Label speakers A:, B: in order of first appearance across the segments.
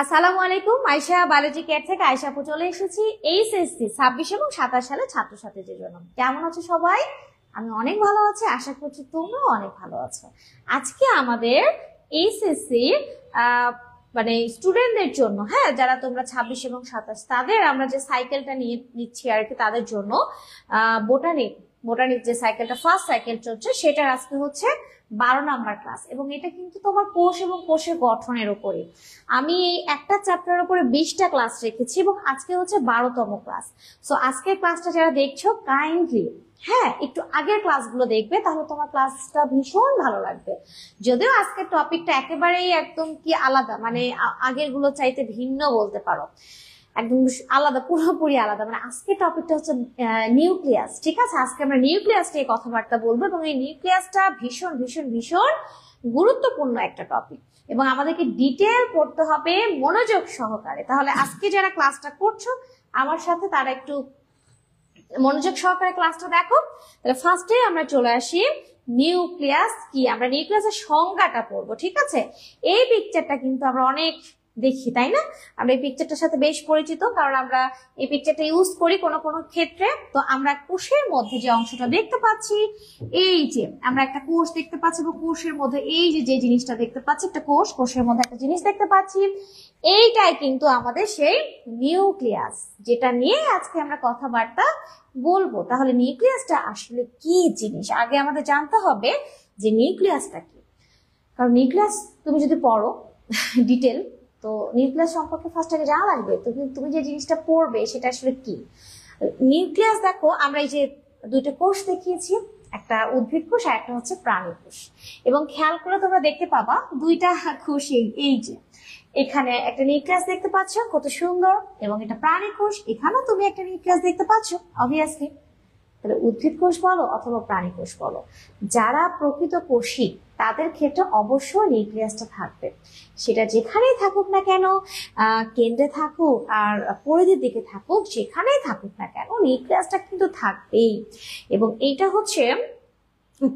A: আসসালামু আলাইকুম। Ayesha biology care থেকে আয়শা আপু চলে এসেছি এইচএসসি 26 এবং 27 সালে ছাত্রছাত্রীদের জন্য। কেমন আছো সবাই? আমি অনেক ভালো আছি, আশা করছি তোমরাও অনেক ভালো আছো। আজকে আমাদের এইচএসসি মানে স্টুডেন্টদের জন্য, হ্যাঁ, যারা তোমরা 26 এবং 27 তাদের আমরা যে সাইকেলটা নিয়ে নিচ্ছি আর কি, তাদের জন্য বোটানিক যে সাইকেলটা ফার্স্ট সাইকেল চলছে, সেটার আজকে হচ্ছে 12 নাম্বার ক্লাস। এবং এটা কিন্তু তোমার কোষ এবং কোষের গঠনের উপরে আমি এই একটা চ্যাপ্টারের উপরে 20টা ক্লাস রেখেছি এবং আজকে হচ্ছে 12তম ক্লাস। সো আজকের ক্লাসটা যারা দেখছো কাইন্ডলি হ্যাঁ একটু আগের ক্লাসগুলো দেখবে, তাহলে তোমার ক্লাসটা ভীষণ ভালো লাগবে। যদিও আজকের টপিকটা একেবারেই একদম কি আলাদা, মানে আগের গুলো চাইতে ভিন্ন বলতে পারো, একদম আলাদা, পুরোপুরি আলাদা। মানে আজকে টপিকটা হচ্ছে নিউক্লিয়াস। ঠিক আছে, আজকে আমরা নিউক্লিয়াস নিয়ে কথাবার্তা বলবো এবং এই নিউক্লিয়াসটা ভীষণ ভীষণ ভীষণ গুরুত্বপূর্ণ একটা টপিক এবং আমাদেরকে ডিটেল পড়তে হবে মনোযোগ সহকারে। তাহলে আজকে যারা ক্লাসটা করছো আমার সাথে, তারা একটু মনোযোগ সহকারে ক্লাসটা দেখো। তাহলে ফার্স্টে আমরা চলে আসি নিউক্লিয়াস কি, আমরা নিউক্লিয়াসের সংজ্ঞাটা পড়বো। ঠিক আছে, এই পিকচারটা কিন্তু আমরা অনেক দেখি, তাই না? আমরা এই পিকচারটার সাথে বেশ পরিচিত, কারণ আমরা এই পিকচারটা ইউজ করি কোনো কোনো ক্ষেত্রে। তো আমরা কোষের মধ্যে যে অংশটা দেখতে পাচ্ছি, এই যে আমরা একটা কোষ দেখতে পাচ্ছি এবং কোষের মধ্যে এই যে জিনিসটা দেখতে পাচ্ছি, একটা কোষের মধ্যে একটা জিনিস দেখতে পাচ্ছি, এইটাই কিন্তু আমাদের সেই নিউক্লিয়াস, যেটা নিয়ে আজকে আমরা কথাবার্তা বলবো। তাহলে নিউক্লিয়াসটা আসলে কি জিনিস আগে আমাদের জানতে হবে যে নিউক্লিয়াসটা কি। কারণ নিউক্লিয়াস তুমি যদি পড়ো ডিটেল, তো নিউক্লিয়াস সম্পর্কে ফার্স্ট আগে জানা লাগবে। তো তুমি যে জিনিসটা পড়বে সেটা আসলে কি নিউক্লিয়াস। দেখো, আমরা এই যে দুইটা কোষ দেখিয়েছি, একটা উদ্ভিদ কোষ আর একটা হচ্ছে প্রাণী কোষ। এবং খেয়াল করে তোমরা দেখতে পাবা দুইটা কোষ, এই যে এখানে একটা নিউক্লিয়াস দেখতে পাচ্ছ, কত সুন্দর। এবং এটা প্রাণী কোষ, এখানেও তুমি একটা নিউক্লিয়াস দেখতে পাচ্ছ অবভিয়াসলি। তাহলে উদ্ভিদ কোষ বলো অথবা প্রাণী কোষ বলো, যারা প্রকৃত কোষী তাদের ক্ষেত্রে অবশ্যই নিউক্লিয়াসটা থাকবে। সেটা যেখানেই থাকুক না কেন, কেন্দ্রে থাকুক আর পরিধির দিকে থাকুক, যেখানেই থাকুক না কেন, নিউক্লিয়াসটা কিন্তু থাকবেই। এবং এইটা হচ্ছে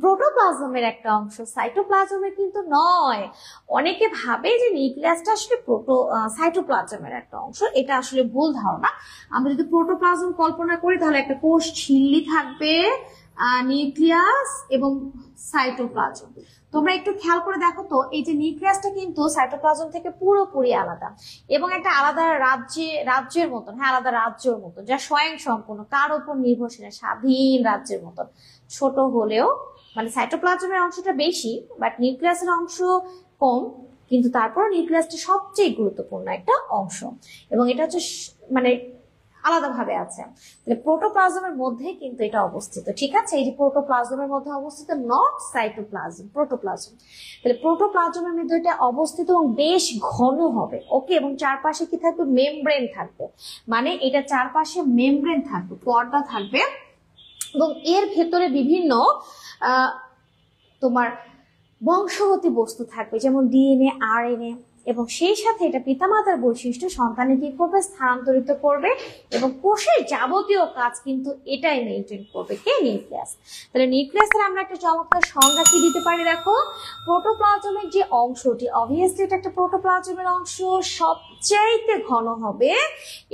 A: প্রোটোপ্লাজমের একটা অংশ, সাইটোপ্লাজমের কিন্তু নয়। অনেকে ভাবে যে নিউক্লিয়াসটা আসলে সাইটোপ্লাজমের একটা অংশ, এটা আসলে ভুল ধারণা। আমরা যদি প্রোটোপ্লাজম কল্পনা করি, তাহলে একটা কোষ ঝিল্লি থাকবে, নিউক্লিয়াস এবং সাইটোপ্লাজম। তোমরা একটু খেয়াল করে দেখো তো, এই যে নিউক্লিয়াসটা কিন্তু সাইটোপ্লাজম থেকে পুরোপুরি আলাদা এবং একটা আলাদা রাজ্যের মতন, হ্যাঁ আলাদা রাজ্যের মতন, যা স্বয়ং সম্পূর্ণ, কার উপর নির্ভরশীল, স্বাধীন রাজ্যের মতন। ছোট হলেও মানে সাইটোপ্লাজমের অংশটা বেশি, বাট নিউক্লিয়াসের অংশ কম, কিন্তু তারপর নিউক্লিয়াসটা সবচেয়ে গুরুত্বপূর্ণ একটা অংশ এবং এটা হচ্ছে মানে আলাদাভাবে আছে। তাহলে প্রোটোপ্লাজমের মধ্যে কিন্তু এটা অবস্থিত। ঠিক আছে, এই যে প্রোটোপ্লাজমের মধ্যে অবস্থিত, নট সাইটোপ্লাজম, প্রোটোপ্লাজম। তাহলে প্রোটোপ্লাজমের মধ্যে এটা অবস্থিত এবং বেশ ঘন হবে, ওকে। এবং চারপাশে কি থাকবে? মেমব্রেন থাকবে, মানে এটা চারপাশে মেমব্রেন থাকবে, পর্দা থাকবে এবং এর ভেতরে বিভিন্ন তোমার বংশগতি বস্তু থাকবে, যেমন ডিএনএ, আরএনএ। এবং সেই সাথে এটা পিতামাতার বৈশিষ্ট্য সন্তানে কি করবে? স্থানান্তরিত করবে এবং কোষের যাবতীয় কাজ কিন্তু এটাই মেনটেন করবে, কে? নিউক্লিয়াস। তাহলে নিউক্লিয়াসের আমরা একটা চমৎকার সংজ্ঞা কি দিতে পারি দেখো। প্রোটোপ্লাজমের যে অংশটি, অবভিয়াসলি এটা একটা প্রোটোপ্লাজমের অংশ, সবচাইতে ঘন হবে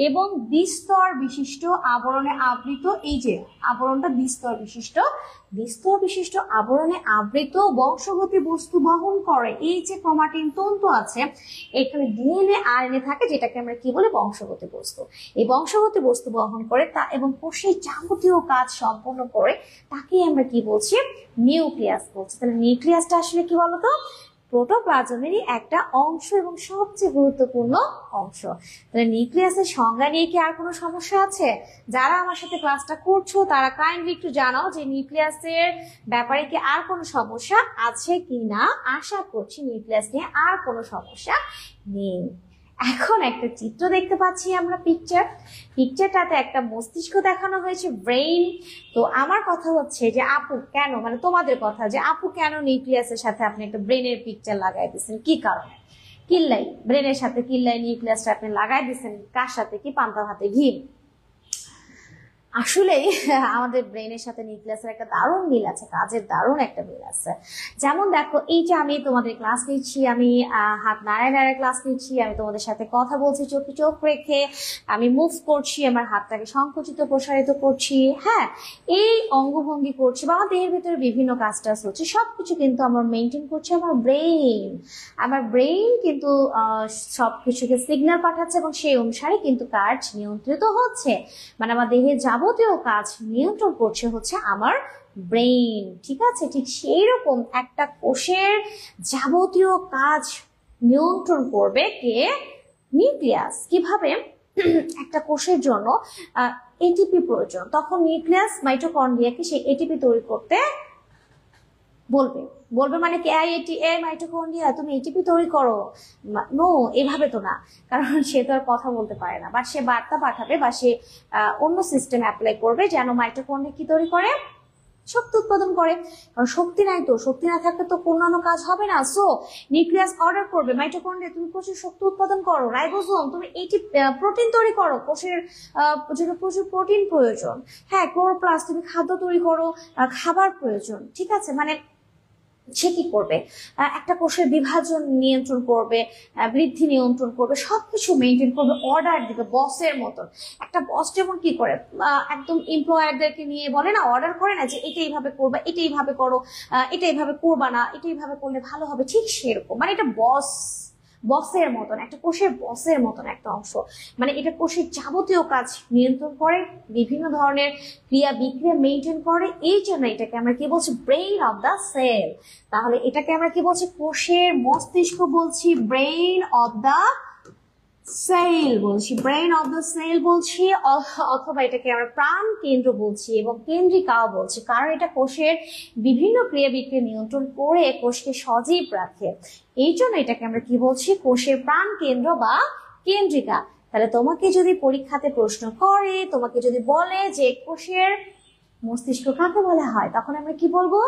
A: এবং দ্বিস্তর বিশিষ্ট আবরণে আবৃত। এই যে আবরণটা দ্বিস্তর বিশিষ্ট আবরণে আবৃত বংশগতি বস্তু বহন করে। এই যে ক্রোমাটিন তন্তু আছে, এখানে ডিএনএ, আরএনএ থাকে, যেটাকে আমরা কি বলি? বংশগতি বস্তু। এই বংশগতি বস্তু বহন করে তা এবং কোষের যাবতীয় কাজ সম্পন্ন করে, তাকেই আমরা কি বলছি? নিউক্লিয়াস বলছি। তাহলে নিউক্লিয়াসটা আসলে কি বলতো? প্রোটোপ্লাজমেরই একটা অংশ এবং সবচেয়ে গুরুত্বপূর্ণ অংশ। তাহলে নিউক্লিয়াসের সংজ্ঞা নিয়ে কি আর কোনো সমস্যা আছে? যারা আমার সাথে ক্লাসটা করছো তারা কাইন্ডলি একটু জানাও যে নিউক্লিয়াসের ব্যাপারে কি আর কোনো সমস্যা আছে কিনা। আশা করছি নিউক্লিয়াস নিয়ে আর কোনো সমস্যা নেই। এখন একটা চিত্র দেখতে পাচ্ছি আমরা, পিকচারটাতে একটা মস্তিষ্ক দেখানো হয়েছে, ব্রেইন। তো আমার কথা হচ্ছে যে আপু কেন, মানে তোমাদের কথা, যে আপু কেন নিউক্লিয়াসের সাথে আপনি একটা ব্রেনের পিকচার লাগাই দিচ্ছেন, কি কারণে? কিল্লাই, ব্রেনের সাথে কিল্লাই নিউক্লিয়াসটা আপনি লাগাই দিচ্ছেন, কার সাথে? কি পান্তা ভাতে ঘি? আসলে আমাদের ব্রেনের সাথে নিউক্লিয়াসের একটা দারুণ মিল আছে, কাজের দারুণ একটা মিল আছে। যেমন দেখো, এই যে আমি তোমাদের ক্লাস নিচ্ছি, আমি হাত নাড়ায় নাড়ায় ক্লাস নিচ্ছি, আমি তোমাদের সাথে কথা বলছি চোখে চোখ রেখে, আমি মুভ করছি, আমার হাতটাকে সংকুচিত প্রসারিত করছি, হ্যাঁ, এই অঙ্গভঙ্গি করছি, বা আমার দেহের ভিতরে বিভিন্ন কাজ টাজ হচ্ছে, সবকিছু কিন্তু আমার মেনটেন করছে আমার ব্রেইন। আমার ব্রেইন কিন্তু সবকিছুকে সিগন্যাল পাঠাচ্ছে এবং সেই অনুসারে কিন্তু কাজ নিয়ন্ত্রিত হচ্ছে। মানে আমার দেহের যাবতীয় কাজ নিয়ন্ত্রণ করছে হচ্ছে আমার ব্রেইন, ঠিক আছে? ঠিক সেই রকম একটা কোষের যাবতীয় কাজ নিয়ন্ত্রণ করবে কে? নিউক্লিয়াস। কিভাবে? একটা কোষের জন্য এটিপি প্রয়োজন, তখন নিউক্লিয়াস মাইটোকন্ড্রিয়াকে সেই এটিপি তৈরি করতে বলবে। বলবে মানে কি, মাইটোকন্ড্রিয়া তুমি এটিপি তৈরি করো। নো, এভাবে তো না, কারণ সে তো আর কথা বলতে পারে না, বা সে বার্তা পাঠাবে, বা সে অন্য সিস্টেম অ্যাপ্লাই করবে যেন মাইটোকন্ড্রিয়া কি তৈরি করে? শক্তি উৎপাদন করে। কারণ শক্তি নাই, তো শক্তি না থাকলে তো অন্যান্য কাজ হবে না। সো নিউক্লিয়াস অর্ডার করবে মাইটোকন্ড্রিয়া তুমি প্রচুর শক্তি উৎপাদন করো, রাইবোসোম তুমি প্রোটিন তৈরি করো, কোষের জন্য প্রচুর প্রোটিন প্রয়োজন, হ্যাঁ, ক্লোরোপ্লাস্ট তুমি খাদ্য তৈরি করো, খাবার প্রয়োজন, ঠিক আছে? মানে সে কি করবে? একটা কোষের বিভাজন নিয়ন্ত্রণ করবে, বৃদ্ধি নিয়ন্ত্রণ করবে, সবকিছু মেনটেন করবে, অর্ডার দিবে বসের মতন। একটা বস যেমন কি করে, একদম এমপ্লয়ারদেরকে নিয়ে বলে না, অর্ডার করে না যে এটা এইভাবে করবা, এটা এইভাবে করো, এটা এইভাবে করবা না, এটা এইভাবে করলে ভালো হবে, ঠিক সেরকম। মানে এটা বসের মতন, একটা কোষের বসের মতন একটা অংশ। মানে এটা কোষের যাবতীয় কাজ নিয়ন্ত্রণ করে, বিভিন্ন ধরনের ক্রিয়া বিক্রিয়া মেনটেন করে। এই জন্য এটাকে আমরা কি বলছি? Brain of the cell. তাহলে এটাকে আমরা কি বলছি? কোষের মস্তিষ্ক বলছি, ব্রেইন অফ দ্য সেল বলছি, ব্রেইন অফ দ্য সেল বলছি, অথবা এটাকে আমরা প্রাণ কেন্দ্র বলছি এবং কেন্দ্রিকাও বলছি, কারণ এটা কোষের বিভিন্ন ক্রিয়া বিক্রিয়া নিয়ন্ত্রণ করে কোষকে সজীব রাখে। এই জন্য এটাকে আমরা কি বলছি? কোষের প্রাণ কেন্দ্র বা কেন্দ্রিকা। তাহলে তোমাকে যদি পরীক্ষাতে প্রশ্ন করে, তোমাকে যদি বলে যে কোষের মস্তিষ্ক কাকে বলা হয়, তখন আমরা কি বলবো?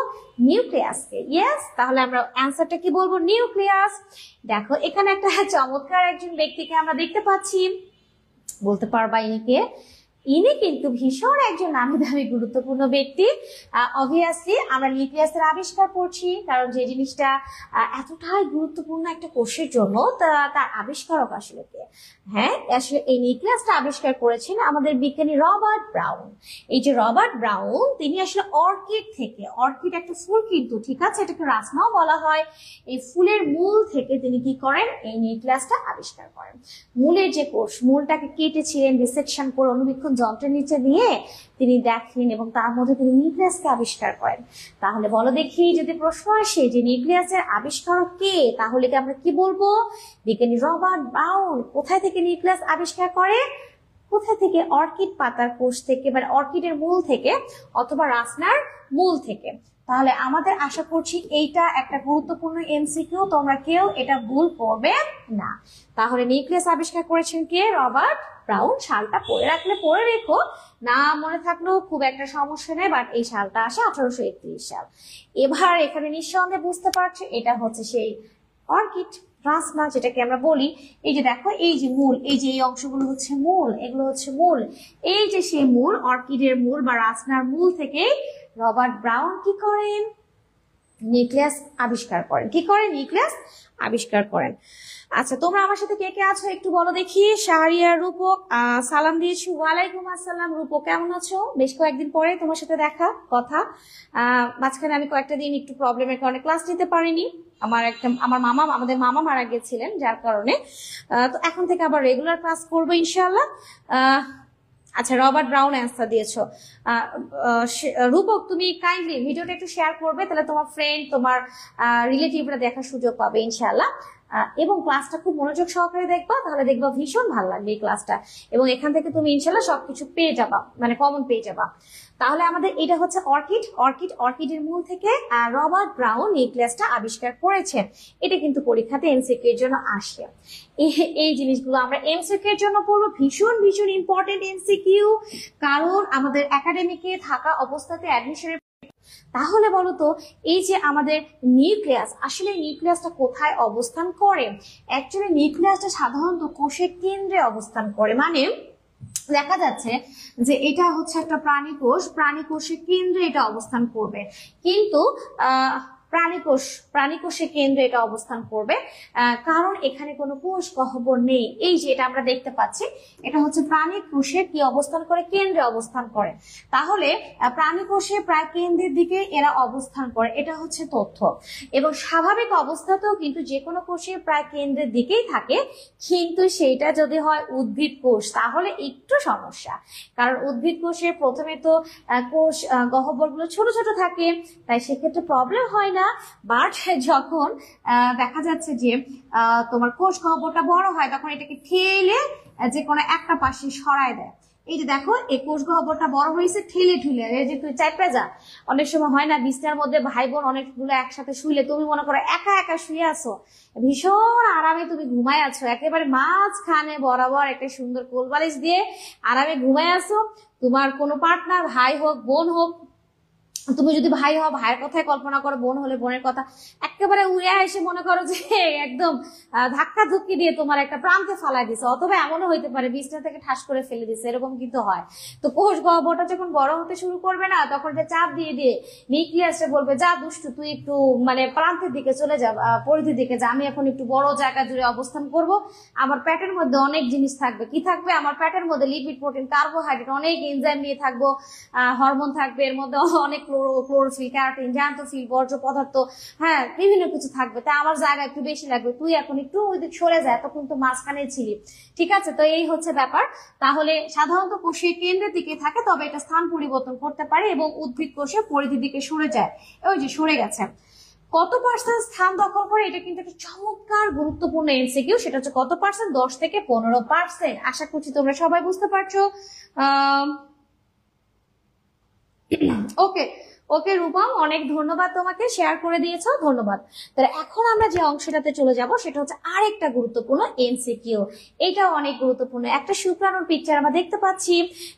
A: নিউক্লিয়াসকে। ইয়েস, তাহলে আমরা অ্যান্সারটা কি বলবো? নিউক্লিয়াস। দেখো, এখানে একটা চমৎকার একজন ব্যক্তিকে আমরা দেখতে পাচ্ছি। বলতে পারবা ইনি কে? ইনি কিন্তু ভীষণ একজন নামি দামি গুরুত্বপূর্ণ ব্যক্তি। অবভিয়াসলি আমরা নিউক্লিয়াসের আবিষ্কার করছি, কারণ যে জিনিসটা এতটাই গুরুত্বপূর্ণ একটা কোষের জন্য, তার আবিষ্কারক আসলে কে? হ্যাঁ, আসলে এই নিউক্লিয়াসটা আবিষ্কার করেছেন আমাদের বিজ্ঞানী রবার্ট ব্রাউন। এই যে রবার্ট ব্রাউন, তিনি আসলে অর্কিড থেকে, অর্কিড একটা ফুল কিন্তু, ঠিক আছে, এটাকে রাসনাও বলা হয়, এই ফুলের মূল থেকে তিনি কি করেন? এই নিউক্লিয়াসটা আবিষ্কার করেন। মূলের যে কোষ, মূলটাকে কেটেছিলেন, ডিসেকশন করে অনুবীক্ষণ যন্ত্রের নিচে নিয়ে তিনি দেখেন এবং তার মধ্যে তিনি নিউক্লিয়াসকে আবিষ্কার করেন। তাহলে বলো দেখি, যদি প্রশ্ন আসে যে নিউক্লিয়াসের আবিষ্কারক কে, তাহলে কি আমরা কি বলবো? বিজ্ঞানী রবার্ট ব্রাউন। কোথায় থেকে নিউক্লিয়াস আবিষ্কার করে? কোথায় থেকে? অর্কিড পাতার কোষ থেকে, মানে অর্কিডের মূল থেকে, অথবা রাসনার মূল থেকে। তাহলে আমাদের আশা করছি এইটা একটা গুরুত্বপূর্ণ এমসিকিউ, তোমরা কেউ এটা ভুল করবে না। তাহলে নিউক্লিয়াস আবিষ্কার করেছেন কে? Robert brown. সালটা পড়ে রাখলে পড়ে রেখো, না মনে থাকলেও খুব একটা সমস্যা নেই, বাট এই সালটা আসে 1831 সাল। এবার এখানে নিঃসন্দেহে বুঝতে পারছো এটা হচ্ছে সেই অর্কিড, রাসনা যেটাকে আমরা বলি। এই যে দেখো, এই যে মূল, এই যে এই অংশগুলো হচ্ছে মূল, এগুলো হচ্ছে মূল। এই যে সেই মূল, অর্কিডের মূল বা রাসনার মূল থেকে রবার্ট ব্রাউন কি করেন? নিউক্লিয়াস আবিষ্কার করেন। কি করেন? নিউক্লিয়াস আবিষ্কার করেন। আচ্ছা, তোমরা আমার সাথে কে কে আছো একটু বলো দেখি। শাহরিয়ার, রূপক সালাম দিয়েছি। ওয়ালাইকুম আসসালাম। রূপক কেমন আছো? বেশ কয়েকদিন পরে তোমার সাথে দেখা কথা। মাঝখানে আমি কয়েকটা দিন একটু প্রবলেমের কারণে ক্লাস নিতে পারিনি। আমাদের মামা মারা গেছিলেন, যার কারণে। তো এখন থেকে আবার রেগুলার ক্লাস করবো ইনশাআল্লাহ। আচ্ছা, রবার্ট ব্রাউন অ্যান্সার দিয়েছো। রূপক, তুমি কাইন্ডলি ভিডিওটা একটু শেয়ার করবে, তাহলে তোমার ফ্রেন্ড, তোমার রিলেটিভরা দেখার সুযোগ পাবে ইনশাআল্লাহ। এবং ক্লাসটা খুব মনোযোগ সহকারে দেখবা, তাহলে দেখবা ভীষণ ভালো লাগবে এই ক্লাসটা, এবং এখান থেকে তুমি ইনশাআল্লাহ সবকিছু পেয়ে যাবা, মানে কমন পেয়ে যাবা। তাহলে আমাদের এটা হচ্ছে অর্কিডের মূল থেকে রবার্ট ব্রাউন নিউক্লিয়াসটা আবিষ্কার করেছেন। এটা কিন্তু পরীক্ষাতে এমসিকিউ এর জন্য আসে। এই জিনিসগুলো আমরা এমসিকিউ এর জন্য পড়বো, ভীষণ ভীষণ ইম্পর্টেন্ট এমসিকিউ, কারণ আমাদের একাডেমিকে থাকা অবস্থাতে অ্যাডমিশনের। তাহলে বলতো, এই যে আমাদের নিউক্লিয়াস, আসলে নিউক্লিয়াসটা কোথায় অবস্থান করে? অ্যাকচুয়ালি নিউক্লিয়াসটা সাধারণত কোষের কেন্দ্রে অবস্থান করে। মানে দেখা যাচ্ছে যে এটা হচ্ছে একটা প্রাণী কোষ, প্রাণী কোষের কেন্দ্রে এটা অবস্থান করবে, কিন্তু প্রাণী কোষের কেন্দ্রে এটা অবস্থান করবে, কারণ এখানে কোনো কোষ গহ্বর নেই। এই যে এটা আমরা দেখতে পাচ্ছি, এটা হচ্ছে প্রাণী কোষের কি অবস্থান করে, কেন্দ্রে অবস্থান করে। তাহলে প্রাণী কোষের প্রায় কেন্দ্রের দিকে এরা অবস্থান করে, এটা হচ্ছে তথ্য। এবং স্বাভাবিক অবস্থাতেও কিন্তু যে কোনো কোষের প্রায় কেন্দ্রের দিকেই থাকে, কিন্তু সেইটা যদি হয় উদ্ভিদ কোষ তাহলে একটু সমস্যা, কারণ উদ্ভিদ কোষের প্রথমে তো কোষ গহ্বরগুলো ছোট ছোট থাকে, তাই সেক্ষেত্রে প্রবলেম হয় না। বাট যখন দেখা যাচ্ছে যে তোমার কোষ গহ্বরটা বড় হয়, তখন এটাকে ঠেলে যে কোনো একটা পাশে সরায় দেয়। এই যে দেখো, এই কোষ গহ্বরটা বড় হয়েছে ঠেলে ঠুলে, এই যে তুই চাপে যা, অনেক সময় হয় না বিছনার মধ্যে ভাই বোন অনেকগুলো একসাথে শুইলে তুমি মনে করো একা একা শুয়ে আছো, ভীষণ আরামে তুমি ঘুমায় আছো, একেবারে মাঝখানে বরাবর একটা সুন্দর কোলবালিশ দিয়ে আরামে ঘুমায় আছো। তোমার কোনো পার্টনার, ভাই হোক বোন হোক, তুমি যদি ভাই হও ভাইয়ের কথাই কল্পনা করো, বোন হলে বোনের কথা, একেবারে উড়ে এসে মনে করো যে একদম ধাক্কা ধুক্কি দিয়ে তোমার একটা প্রান্তে ফালাই দিছে, অথবা এমনও হইতে পারে বিছনা থেকে ঠাস করে ফেলে দিছে, এরকম কিন্তু হয়। তো কোষ গহ্বরটা যখন বড় হতে শুরু করবে না, তখন এটা চাপ দিয়ে দিয়ে নিউক্লিয়াসে বলবে, যা দুষ্টু তুই একটু মানে প্রান্তের দিকে চলে যা, পরিধির দিকে যা, আমি এখন একটু বড় জায়গা জুড়ে অবস্থান করব, আমার পেটের মধ্যে অনেক জিনিস থাকবে। কি থাকবে আমার পেটের মধ্যে? লিপিড, প্রোটিন, কার্বোহাইড্রেট, অনেক এনজাইম নিয়ে থাকবো, হরমোন থাকবে, এর মধ্যে অনেক ক্লোরোফিল, ক্যারোটিন, জ্যান্তোফিল, বর্জ্য পদার্থ, হ্যাঁ বিভিন্ন কিছু থাকবে, তাই আমার জায়গা একটু বেশি লাগবে, তুই এখন একটু ওই দিক সরে যায়, তখন তো মাঝখানে ছিলি। ঠিক আছে, তো এই হচ্ছে ব্যাপার। তাহলে সাধারণত কোষের কেন্দ্রের দিকে থাকে, তবে এটা স্থান পরিবর্তন করতে পারে এবং উদ্ভিদ কোষে পরিধির দিকে সরে যায়। ওই যে সরে গেছে। কত পার্সেন্ট স্থান দখল করে, এটা কিন্তু একটা চমৎকার গুরুত্বপূর্ণ এমসিকিউ। সেটা হচ্ছে কত পার্সেন্ট? 10 থেকে 15%। আশা করছি তোমরা সবাই বুঝতে পারছো। ওকে ওকে রূপম, অনেক ধন্যবাদ, তোমাকে শেয়ার করে দিয়েছো, ধন্যবাদ। তাহলে এখন আমরা যে অংশটাতে চলে যাব সেটা হচ্ছে আরেকটা গুরুত্বপূর্ণ এমসিকিউ। এটাও অনেক গুরুত্বপূর্ণ। একটা শুক্রাণুর পিকচার আমরা দেখতে পাচ্ছি।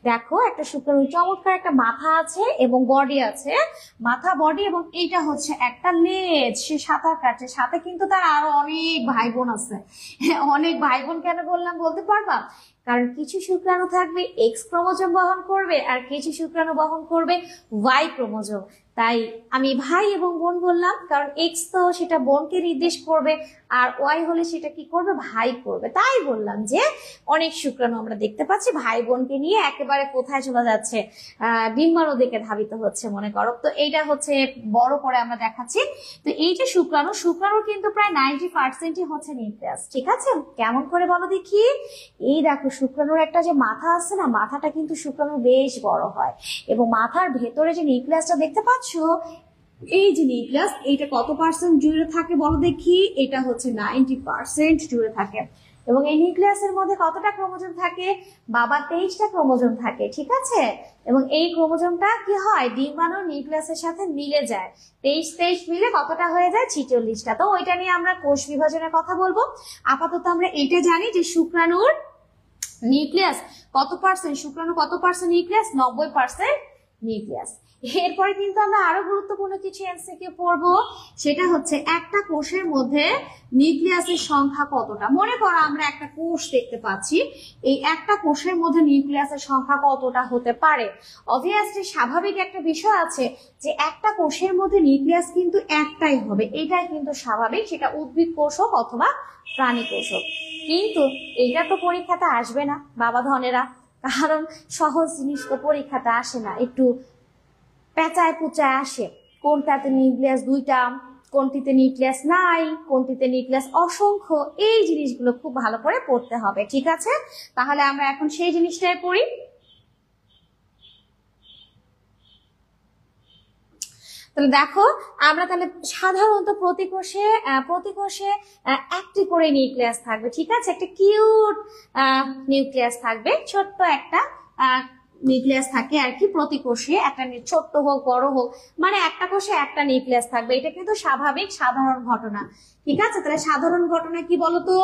A: দেখো, একটা শুক্রাণুর চমৎকার একটা মাথা আছে এবং বডি আছে, মাথা বডি, এবং এইটা হচ্ছে একটা লেজ, সে সাঁতার কাটছে, সাথে কিন্তু তার আরো অনেক ভাই বোন আছে। অনেক ভাই বোন কেন বললাম বলতে পারবা? কারণ কিছু শুক্রাণু থাকবে এক্স ক্রোমোজোম বহন করবে, আর কিছু শুক্রাণু বহন করবে ওয়াই ক্রোমোজোম। তাই আমি ভাই এবং বোন বললাম, কারণ এক্স তো সেটা বোনকে নির্দেশ করবে, আর ওয়াই হলে সেটা কি করবে? ভাই করবে। তাই বললাম যে অনেক শুক্রাণু আমরা দেখতে পাচ্ছি ভাই বোনকে নিয়ে একেবারে কোথায় চলে যাচ্ছে, ডিম্বাণু দিকে ধাবিত হচ্ছে মনে করো। তো এইটা হচ্ছে বড় করে আমরা দেখাচ্ছি। তো এই যে শুক্রাণুর কিন্তু প্রায় 90%ই হচ্ছে নিউক্লিয়াস। ঠিক আছে, কেমন করে বলো দেখি? এই দেখো, শুক্রাণুর একটা যে মাথা আছে না, মাথাটা কিন্তু শুক্রাণু বেশ বড় হয়, এবং মাথার ভেতরে যে নিউক্লিয়াসটা দেখতে পাচ্ছ, এই যে নিউক্লিয়াস, এইটা কত পার্সেন্ট জুড়ে থাকে বলো দেখি? এটা হচ্ছে 90% জুড়ে থাকে। এবং এই নিউক্লিয়াসের মধ্যে কতটা ক্রোমোজোম থাকে? বাবা 23টা ক্রোমোজোম থাকে। ঠিক আছে, এবং এই ক্রোমোজোমটা কি হয়? ডিম্বাণুর নিউক্লিয়াসের সাথে মিলে যায়, 23 মিলে কতটা হয়ে যায়? 46টা। তো ওইটা নিয়ে আমরা কোষ বিভাজনের কথা বলবো। আপাতত আমরা এটা জানি যে শুক্রাণুর নিউক্লিয়াস কত পার্সেন্ট, শুক্রাণু কত পার্সেন্ট নিউক্লিয়াস? 90% নিউক্লিয়াস। এরপরে কিন্তু আমরা আরো গুরুত্বপূর্ণ কিছু এমসিকিউ পড়বো। সেটা হচ্ছে একটা কোষের মধ্যে নিউক্লিয়াসের সংখ্যা কতটা। মনে করো আমরা একটা কোষ দেখতে পাচ্ছি, এই একটা কোষের মধ্যে নিউক্লিয়াসের সংখ্যা কতটা হতে পারে? অবভিয়াসলি স্বাভাবিক একটা বিষয় আছে যে একটা কোষের মধ্যে নিউক্লিয়াস কিন্তু একটাই হবে, এটাই কিন্তু স্বাভাবিক, সেটা উদ্ভিদ কোষ হোক অথবা প্রাণী কোষ হোক। কিন্তু এইটা তো পরীক্ষাতে আসবে না বাবা ধনেরা, কারণ সহজ জিনিস তো পরীক্ষাতে আসে না, একটু পেঁচায় পুচায় আসে। কোনটাতে নিউক্লিয়াস 2টা, কোনটিতে নিউক্লিয়াস নাই, কোনটিতে নিউক্লিয়াস অসংখ্য, এই জিনিসগুলো খুব ভালো করে পড়তে হবে। ঠিক আছে, তাহলে আমরা এখন সেই জিনিসটাই পড়ি। তাহলে দেখো, আমরা তাহলে সাধারণত প্রতি কোষে একটি করে নিউক্লিয়াস থাকবে। ঠিক আছে, একটা কিউট নিউক্লিয়াস থাকবে, ছোট্ট একটা নিউক্লিয়াস থাকে আর কি প্রতি কোষে, একটা ছোট্ট হোক বড় হোক, মানে একটা কোষে একটা নিউক্লিয়াস থাকবে। এটা কিন্তু স্বাভাবিক সাধারণ ঘটনা, ঠিক আছে? তাহলে সাধারণ ঘটনা কি বলতো?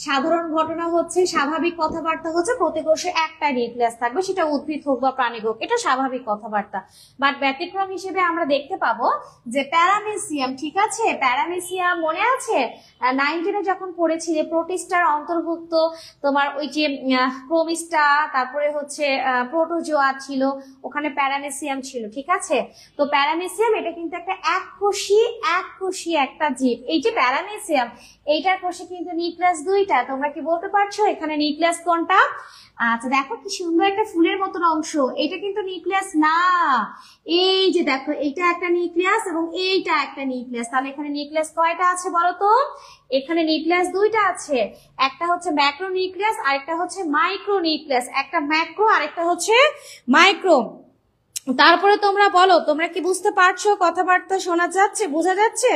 A: সাধারণ ঘটনা হচ্ছে, স্বাভাবিক কথাবার্তা হচ্ছে প্রতি কোষে একটা নিউক্লিয়াস থাকবে, সেটা উদ্ভিদ হোক বা প্রাণী হোক, এটা স্বাভাবিক কথাবার্তা। বাট ব্যতিক্রম হিসেবে আমরা দেখতে পাবো যে প্যারামেসিয়াম, ঠিক আছে? প্যারামেসিয়াম মনে আছে 19-এ যখন পড়েছিলে প্রোটিস্টার অন্তর্ভুক্ত তোমার ওই যে ক্রোমিস্টা, তারপরে হচ্ছে প্রোটোজোয়া ছিল, ওখানে প্যারামেসিয়াম ছিল, ঠিক আছে? তো প্যারামেসিয়াম এটা কিন্তু একটা এককোষী একটা জীব। এই যে প্যারামেসিয়াম, এইটার কোষে কিন্তু নিউক্লিয়াস দুইটা। তোমরা কি বলতে পারছো এখানে নিউক্লিয়াস কোনটা? আচ্ছা দেখো কি সুন্দর একটা ফুলের মতন অংশ, এটা কিন্তু নিউক্লিয়াস না। এই যে দেখো, এইটা একটা নিউক্লিয়াস এবং এইটা একটা নিউক্লিয়াস। তাহলে এখানে নিউক্লিয়াস কয়টা আছে বলো তো? এখানে নিউক্লিয়াস দুইটা আছে, একটা হচ্ছে ম্যাক্রো নিউক্লিয়াস আর একটা হচ্ছে মাইক্রো নিউক্লিয়াস। একটা ম্যাক্রো আর একটা হচ্ছে মাইক্রো। তারপরে তোমরা বলো, তোমরা কি বুঝতে পারছো? কথাবার্তা শোনা যাচ্ছে, বোঝা যাচ্ছে?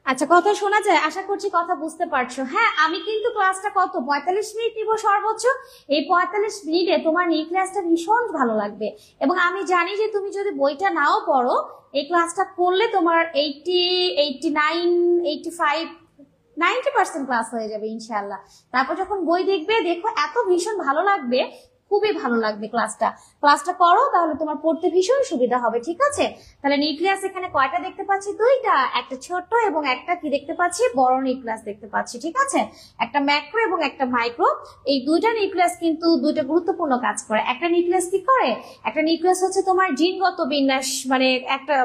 A: আচ্ছা, কথা শোনা যায়? আশা করছি কথা বুঝতে পারছো। হ্যাঁ, আমি কিন্তু ক্লাসটা কত 45 মিনিট নিব সর্বোচ্চ। এই 45 মিনিটে তোমার নিউক্লিয়াসটা ভীষণ ভালো লাগবে, এবং আমি জানি যে তুমি যদি বইটা নাও পড়ো, এই ক্লাসটা করলে তোমার 80, 89, 85, 90% ক্লাস হয়ে যাবে ইনশাআল্লাহ। তারপর যখন বই দেখবে, দেখো এত ভীষণ ভালো লাগবে, খুবই ভালো লাগবে ক্লাসটা করো, তাহলে তোমার পড়তে ভীষণ সুবিধা হবে, ঠিক আছে? তাহলে নিউক্লিয়াস এখানে কয়টা দেখতে পাচ্ছি? দুইটা, একটা ছোট এবং একটা কি দেখতে পাচ্ছি? বড় নিউক্লিয়াস দেখতে পাচ্ছি, ঠিক আছে? একটা ম্যাক্রো এবং একটা মাইক্রো। এই দুইটা নিউক্লিয়াস কিন্তু দুইটা গুরুত্বপূর্ণ কাজ করে। একটা নিউক্লিয়াস কি করে? একটা নিউক্লিয়াস হচ্ছে তোমার জিনগত বিন্যাস, মানে একটা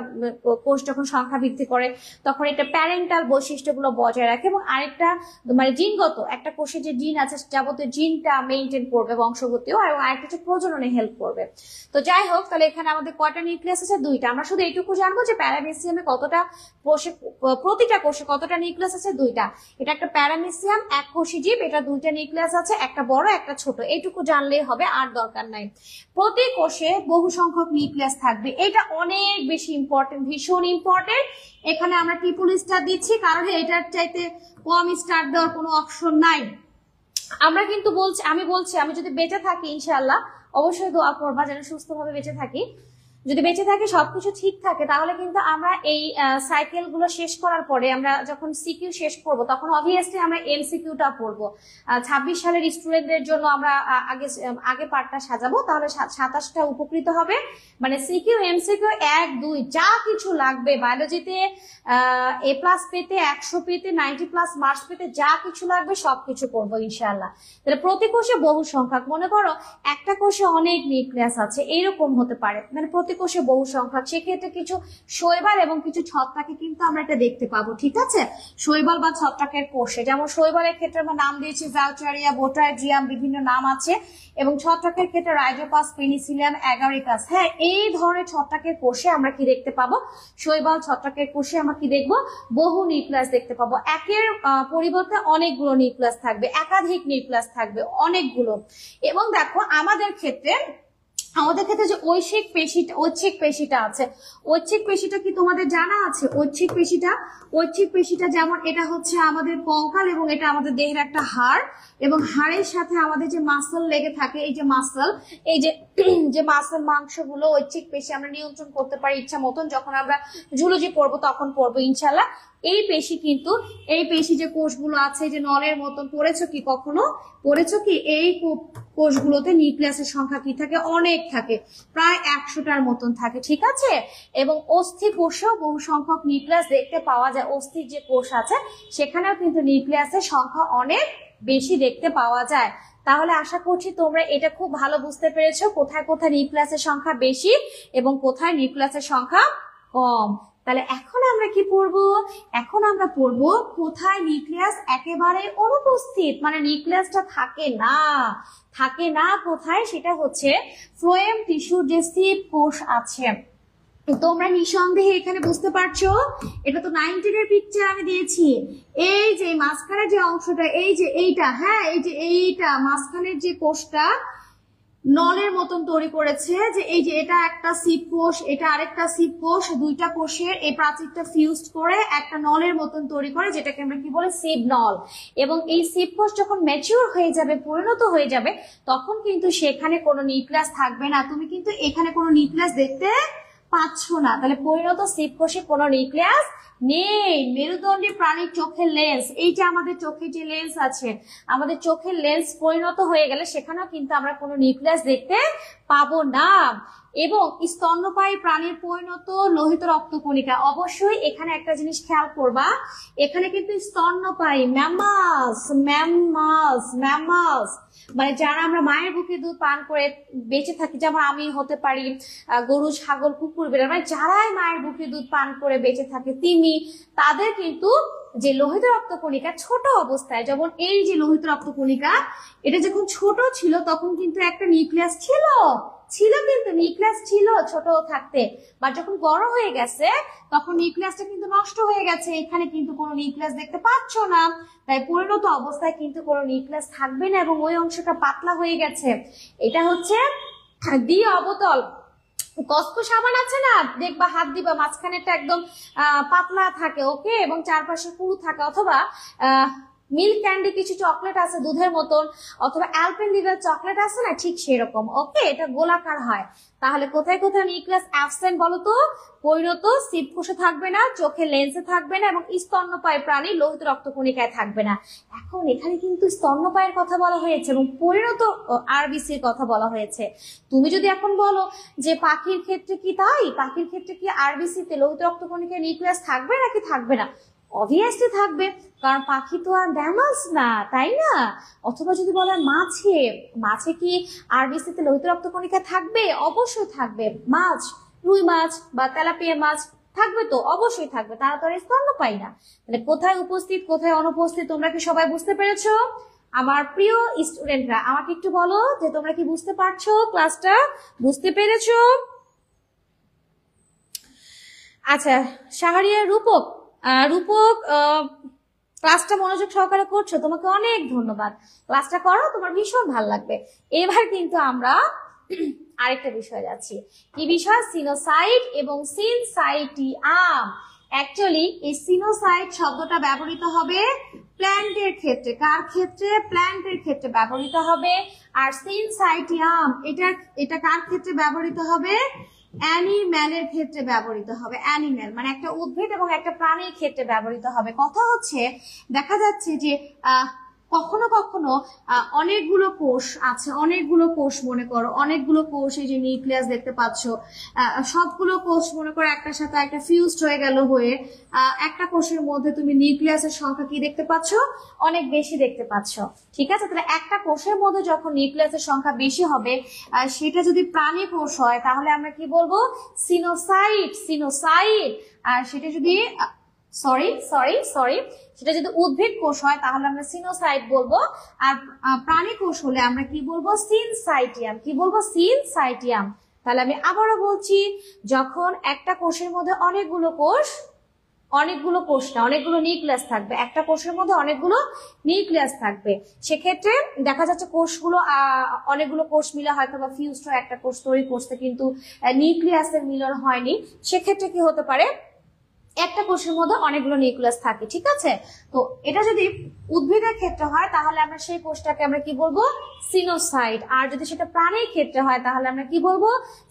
A: কোষ যখন সংখ্যা বৃদ্ধি করে তখন এটা প্যারেন্টাল বৈশিষ্ট্যগুলো বজায় রাখে, এবং আরেকটা মানে জিনগত, একটা কোষে যে জিন আছে যাবতীয় জিনটা মেইনটেইন করবে বংশগতিও, এবং আরেকটা হচ্ছে প্রজননে হেল্প করবে। তো যাই হোক, তাহলে এখানে আমাদের কয়টা নিউক্লিয়াস আছে? দুইটা। আমরা শুধু এইটুকু জানবো যে প্যারামেসিয়ামে কতটা কোষে, প্রতিটা কোষে কতটা নিউক্লিয়াস আছে? দুইটা। এটা একটা প্যারামেসিয়াম, এক কোষী জীব, এটা দুইটা নিউক্লিয়াস আছে, একটা বড় একটা ছোট। এইটুকু জানলেই হবে, আর দরকার নাই। প্রতি কোষে বহু সংখ্যক নিউক্লিয়াস থাকবে, এটা অনেক বেশি ইম্পর্টেন্ট, ভীষণ ইম্পর্টেন্ট। এখানে আমরা ট্রিপল স্টার দিচ্ছি কারণ এটার চাইতে কম স্টার দেওয়ার কোনো অপশন নাই। আমরা কিন্তু আমি যদি বেঁচে থাকি ইনশাআল্লাহ, অবশ্যই দোয়া করবা যেন সুস্থভাবে বেঁচে থাকি। যদি বেঁচে থাকি, সবকিছু ঠিক থাকে, তাহলে কিন্তু আমরা এই সাইকেল গুলো শেষ করার পরে আমরা যখন সিকিউ শেষ করব, তখন অবভিয়াসলি আমরা এমসিকিউটা পড়বো। 26 সালের স্টুডেন্টদের জন্য আমরা আগে পার্টটা সাজাবো, তাহলে 27টা উপকৃত হবে। মানে সিকিউ এমসিকিউ 1, 2 যা কিছু লাগবে বায়োলজিতে A+ পেতে, 100 পেতে, 90+ মার্কস পেতে, যা কিছু লাগবে সবকিছু করবো ইনশাআল্লাহ। তাহলে প্রতি কোষে বহু সংখ্যক, মনে করো একটা কোষে অনেক নিউক্লিয়াস আছে, এইরকম হতে পারে, মানে প্রতি কোষে বহু সংখ্যক। সেক্ষেত্রে কিছু শৈবাল এবং কিছু ছত্রাকে কিন্তু আমরা এটা দেখতে পাবো, ঠিক আছে? শৈবাল বা ছত্রাকের কোষে, যেমন শৈবালের ক্ষেত্রে আমরা নাম দিয়েছি ভ্যালচারিয়া, বোটাইড্রিয়াম, বিভিন্ন নাম আছে, এবং ছত্রাকের ক্ষেত্রে রাইজোপাস, পেনিসিলিয়াম, অ্যাগারিকাস। হ্যাঁ, এই ধরনের ছত্রাকের কোষে আমরা কি দেখতে পাবো? শৈবাল ছত্রাকের কোষে আমরা কি দেখবো? বহু নিউক্লিয়াস দেখতে পাবো। একের পরিবর্তে অনেকগুলো নিউক্লিয়াস থাকবে, একাধিক নিউক্লিয়াস থাকবে, অনেকগুলো। এবং দেখো আমাদের ক্ষেত্রে যে ঐচ্ছিক পেশিটা আছে, ঐচ্ছিক পেশিটা কি তোমাদের জানা আছে? ঐচ্ছিক পেশিটা যেমন এটা হচ্ছে আমাদের কঙ্কাল, এবং এটা আমাদের দেহের একটা হাড়, এবং হাড়ের সাথে আমাদের যে মাসল লেগে থাকে, এই যে মাসল, এই যে মাসল মাংসগুলো ঐচ্ছিক পেশি আমরা নিয়ন্ত্রণ করতে পারি ইচ্ছা মতন। যখন আমরা জুলজি পড়বো তখন পড়বো ইনশাল্লাহ। এই পেশি যে কোষগুলো আছে, যে নলের মতন, পড়েছো কি এই কোষগুলোতে নিউক্লিয়াসের সংখ্যা কি থাকে? অনেক থাকে, প্রায় 100টার মতন থাকে, ঠিক আছে? এবং অস্থি কোষেও বহু সংখ্যক নিউক্লিয়াস দেখতে পাওয়া যায়। অস্থির যে কোষ আছে সেখানেও কিন্তু নিউক্লিয়াসের সংখ্যা অনেক বেশি দেখতে পাওয়া যায়। তাহলে আশা করছি তোমরা এটা খুব ভালো বুঝতে পেরেছো, কোথায় কোথায় নিউক্লিয়াসের সংখ্যা বেশি এবং কোথায় নিউক্লিয়াসের সংখ্যা কম। তাহলে এখন আমরা কি পড়বো? এখন আমরা পড়বো কোথায় নিউক্লিয়াস একেবারে অনুপস্থিত, মানে নিউক্লিয়াসটা থাকে না কোথায়? সেটা হচ্ছে ফ্লোয়েম টিস্যুর যে সিপ কোষ আছে। তোমরা নিঃসন্দেহে এখানে বুঝতে পারছো, এটা তো 19-এর পিকচার আমি দিয়েছি। এই যে মাঝখানের যে অংশটা, এই যে এইটা, হ্যাঁ এই যে এইটা মাঝখানের যে কোষটা, নলের মতন তৈরি করেছে, যে এই যে এটা একটা সিপ কোষ, এটা আরেকটা সিপ কোষ, দুইটা কোষের এই প্রাচীরটা ফিউজড করে একটা নলের মতন তৈরি করে, যেটাকে আমরা কি বলে সিপ নল। এবং এই সিপ কোষ যখন ম্যাচিউর হয়ে যাবে, পরিণত হয়ে যাবে, তখন কিন্তু সেখানে কোনো নিউক্লিয়াস থাকবে না। তুমি কিন্তু এখানে কোনো নিউক্লিয়াস দেখতে পাচ্ছ না। তাহলে পরিণত সিপ কোষে কোনো নিউক্লিয়াস নেই। মেরুদণ্ডী প্রাণীর চোখের লেন্স, এই যে আমাদের চোখে যে লেন্স আছে, আমাদের চোখের লেন্স পরিণত হয়ে গেলে সেখানেও কিন্তু আমরা কোনো নিউক্লিয়াস দেখতে পাবো না। এবং স্তন্যপায়ী প্রাণীর পরিণত লোহিত রক্তকণিকা, অবশ্যই এখানে একটা জিনিস খেয়াল করবা, এখানে কিন্তু স্তন্যপায়ী ম্যামালস ম্যামালস ম্যামালস মানে যারা আমরা মায়ের বুকে দুধ পান করে বেঁচে থাকি, যেমন আমি হতে পারি, গরু, ছাগল, কুকুর, বিড়াল, মানে যারাই মায়ের বুকে দুধ পান করে বেঁচে থাকে, তিমি, তাদের কিন্তু যে লোহিত রক্তকণিকা ছোট অবস্থায়, যেমন এই যে লোহিত রক্তকণিকা, এটা যখন ছোট ছিল তখন কিন্তু একটা নিউক্লিয়াস ছিল, কিন্তু নিউক্লিয়াস ছিল ছোট থাকতে, বা যখন বড় হয়ে গেছে তখন নিউক্লিয়াসটা কিন্তু নষ্ট হয়ে গেছে, এখানে কিন্তু কোনো নিউক্লিয়াস দেখতে পাচ্ছ না। তাই পরিণত অবস্থায় কিন্তু কোনো নিউক্লিয়াস থাকবে না এবং ওই অংশটা পাতলা হয়ে গেছে। এটা হচ্ছে দ্বি অবতল কস্কো সাবান আছে না, দেখবা হাত দিবা, মাঝখানেটা একদম পাতলা থাকে, ওকে, এবং চারপাশে পুরু থাকে, অথবা মিল্ক ক্যান্ডি কিছু চকলেট আছে দুধের মতন, অথবা অ্যালপেনলিবের চকলেট আছে না, ঠিক সেরকম, ওকে, এটা গোলাকার হয়। তাহলে কোথায় কোথায় নিউক্লিয়াস অ্যাবসেন্ট বলো তো? পরিণত সিপ কোষে থাকবে না, চোখের লেন্সে থাকবে না, এবং স্তন্যপায়ী প্রাণী লোহিত রক্তকণিকায় থাকবে না। এখন এখানে কিন্তু স্তন্যপায়ের কথা বলা হয়েছে এবং পরিণত আরবিসির কথা বলা হয়েছে। তুমি যদি এখন বলো যে পাখির ক্ষেত্রে কি তাই, পাখির ক্ষেত্রে কি আরবিসিতে লোহিত রক্তকণিকায় নিউক্লিয়াস থাকবে নাকি থাকবে না? অবভিয়াসলি থাকবে, কারণ পাখি তো আর ম্যামালস না, তাই না? অথবা যদি বলেন মাছে, মাছে কি আরবিসিতে লোহিত রক্তকণিকা থাকবে? অবশ্যই থাকবে। মাছ, রুই মাছ বা তেলাপিয়া মাছ থাকবে তো, অবশ্যই থাকবে, তারা তো আর স্তন্যপায়ী না। তাহলে কোথায় উপস্থিত কোথায় অনুপস্থিত তোমরা কি সবাই বুঝতে পেরেছো? আমার প্রিয় স্টুডেন্টরা, আমাকে একটু বলো যে তোমরা কি বুঝতে পারছো, ক্লাসটা বুঝতে পেরেছো? আচ্ছা, শাহরিয়া, রূপক, রূপক ক্লাসটা মনোযোগ সহকারে করছো, তোমাকে অনেক ধন্যবাদ। ক্লাসটা করো, তোমার ভীষণ ভালো লাগবে। এবার কিন্তু আমরা আরেকটা বিষয়ে যাচ্ছি। কি বিষয়? সিনোসাইট এবং সিনসাইটিয়াম। অ্যাকচুয়ালি এই সিনোসাইট শব্দটা ব্যবহৃত হবে প্ল্যান্টের ক্ষেত্রে। কার ক্ষেত্রে? প্ল্যান্টের ক্ষেত্রে ব্যবহৃত হবে। আর সিনসাইটিয়াম এটা কার ক্ষেত্রে ব্যবহৃত হবে? অ্যানিম্যালের ক্ষেত্রে ব্যবহৃত হবে। অ্যানিম্যাল মানে একটা উদ্ভিদ এবং একটা প্রাণীর ক্ষেত্রে ব্যবহৃত হবে। কথা হচ্ছে, দেখা যাচ্ছে যে কখনো কখনো অনেকগুলো কোষ আছে, অনেকগুলো কোষ মনে করো, অনেকগুলো কোষ, এই যে নিউক্লিয়াস দেখতে পাচ্ছ, সবগুলো কোষ মনে করো একটার সাথে একটা ফিউজড হয়ে গেল, হয়ে একটা কোষের মধ্যে তুমি নিউক্লিয়াসের সংখ্যা কি দেখতে পাচ্ছ? অনেক বেশি দেখতে পাচ্ছ, ঠিক আছে? তাহলে একটা কোষের মধ্যে যখন নিউক্লিয়াসের সংখ্যা বেশি হবে, সেটা যদি প্রাণী কোষ হয় তাহলে আমরা কি বলবো? Coenocyte, coenocyte. আর সেটা যদি সেটা যদি উদ্ভিদ কোষ হয় তাহলে আমরা সিনোসাইট বলবো, আর প্রাণী কোষ হলে আমরা কি বলবো? সিনসাইটিয়াম। কি বলবো? সিনসাইটিয়াম। তাহলে আমি আবারও বলছি, যখন একটা কোষের মধ্যে অনেকগুলো কোষ না, অনেকগুলো নিউক্লিয়াস থাকবে, একটা কোষের মধ্যে অনেকগুলো নিউক্লিয়াস থাকবে, সেক্ষেত্রে দেখা যাচ্ছে কোষগুলো অনেকগুলো কোষ মিলে হয়তো বা ফিউজড হয় একটা কোষ তৈরি করতে, কিন্তু নিউক্লিয়াসের মিলন হয়নি, সেক্ষেত্রে কি হতে পারে? একটা কোষের মধ্যে অনেকগুলো নিউক্লিয়াস থাকে, ঠিক আছে? তো এটা যদি উদ্ভিদের ক্ষেত্রে হয় তাহলে আমরা সেই কোষটাকে আমরা কি বলবো? সিনোসাইট। আর যদি সেটা প্রাণীর ক্ষেত্রে হয় তাহলে আমরা কি বলবো?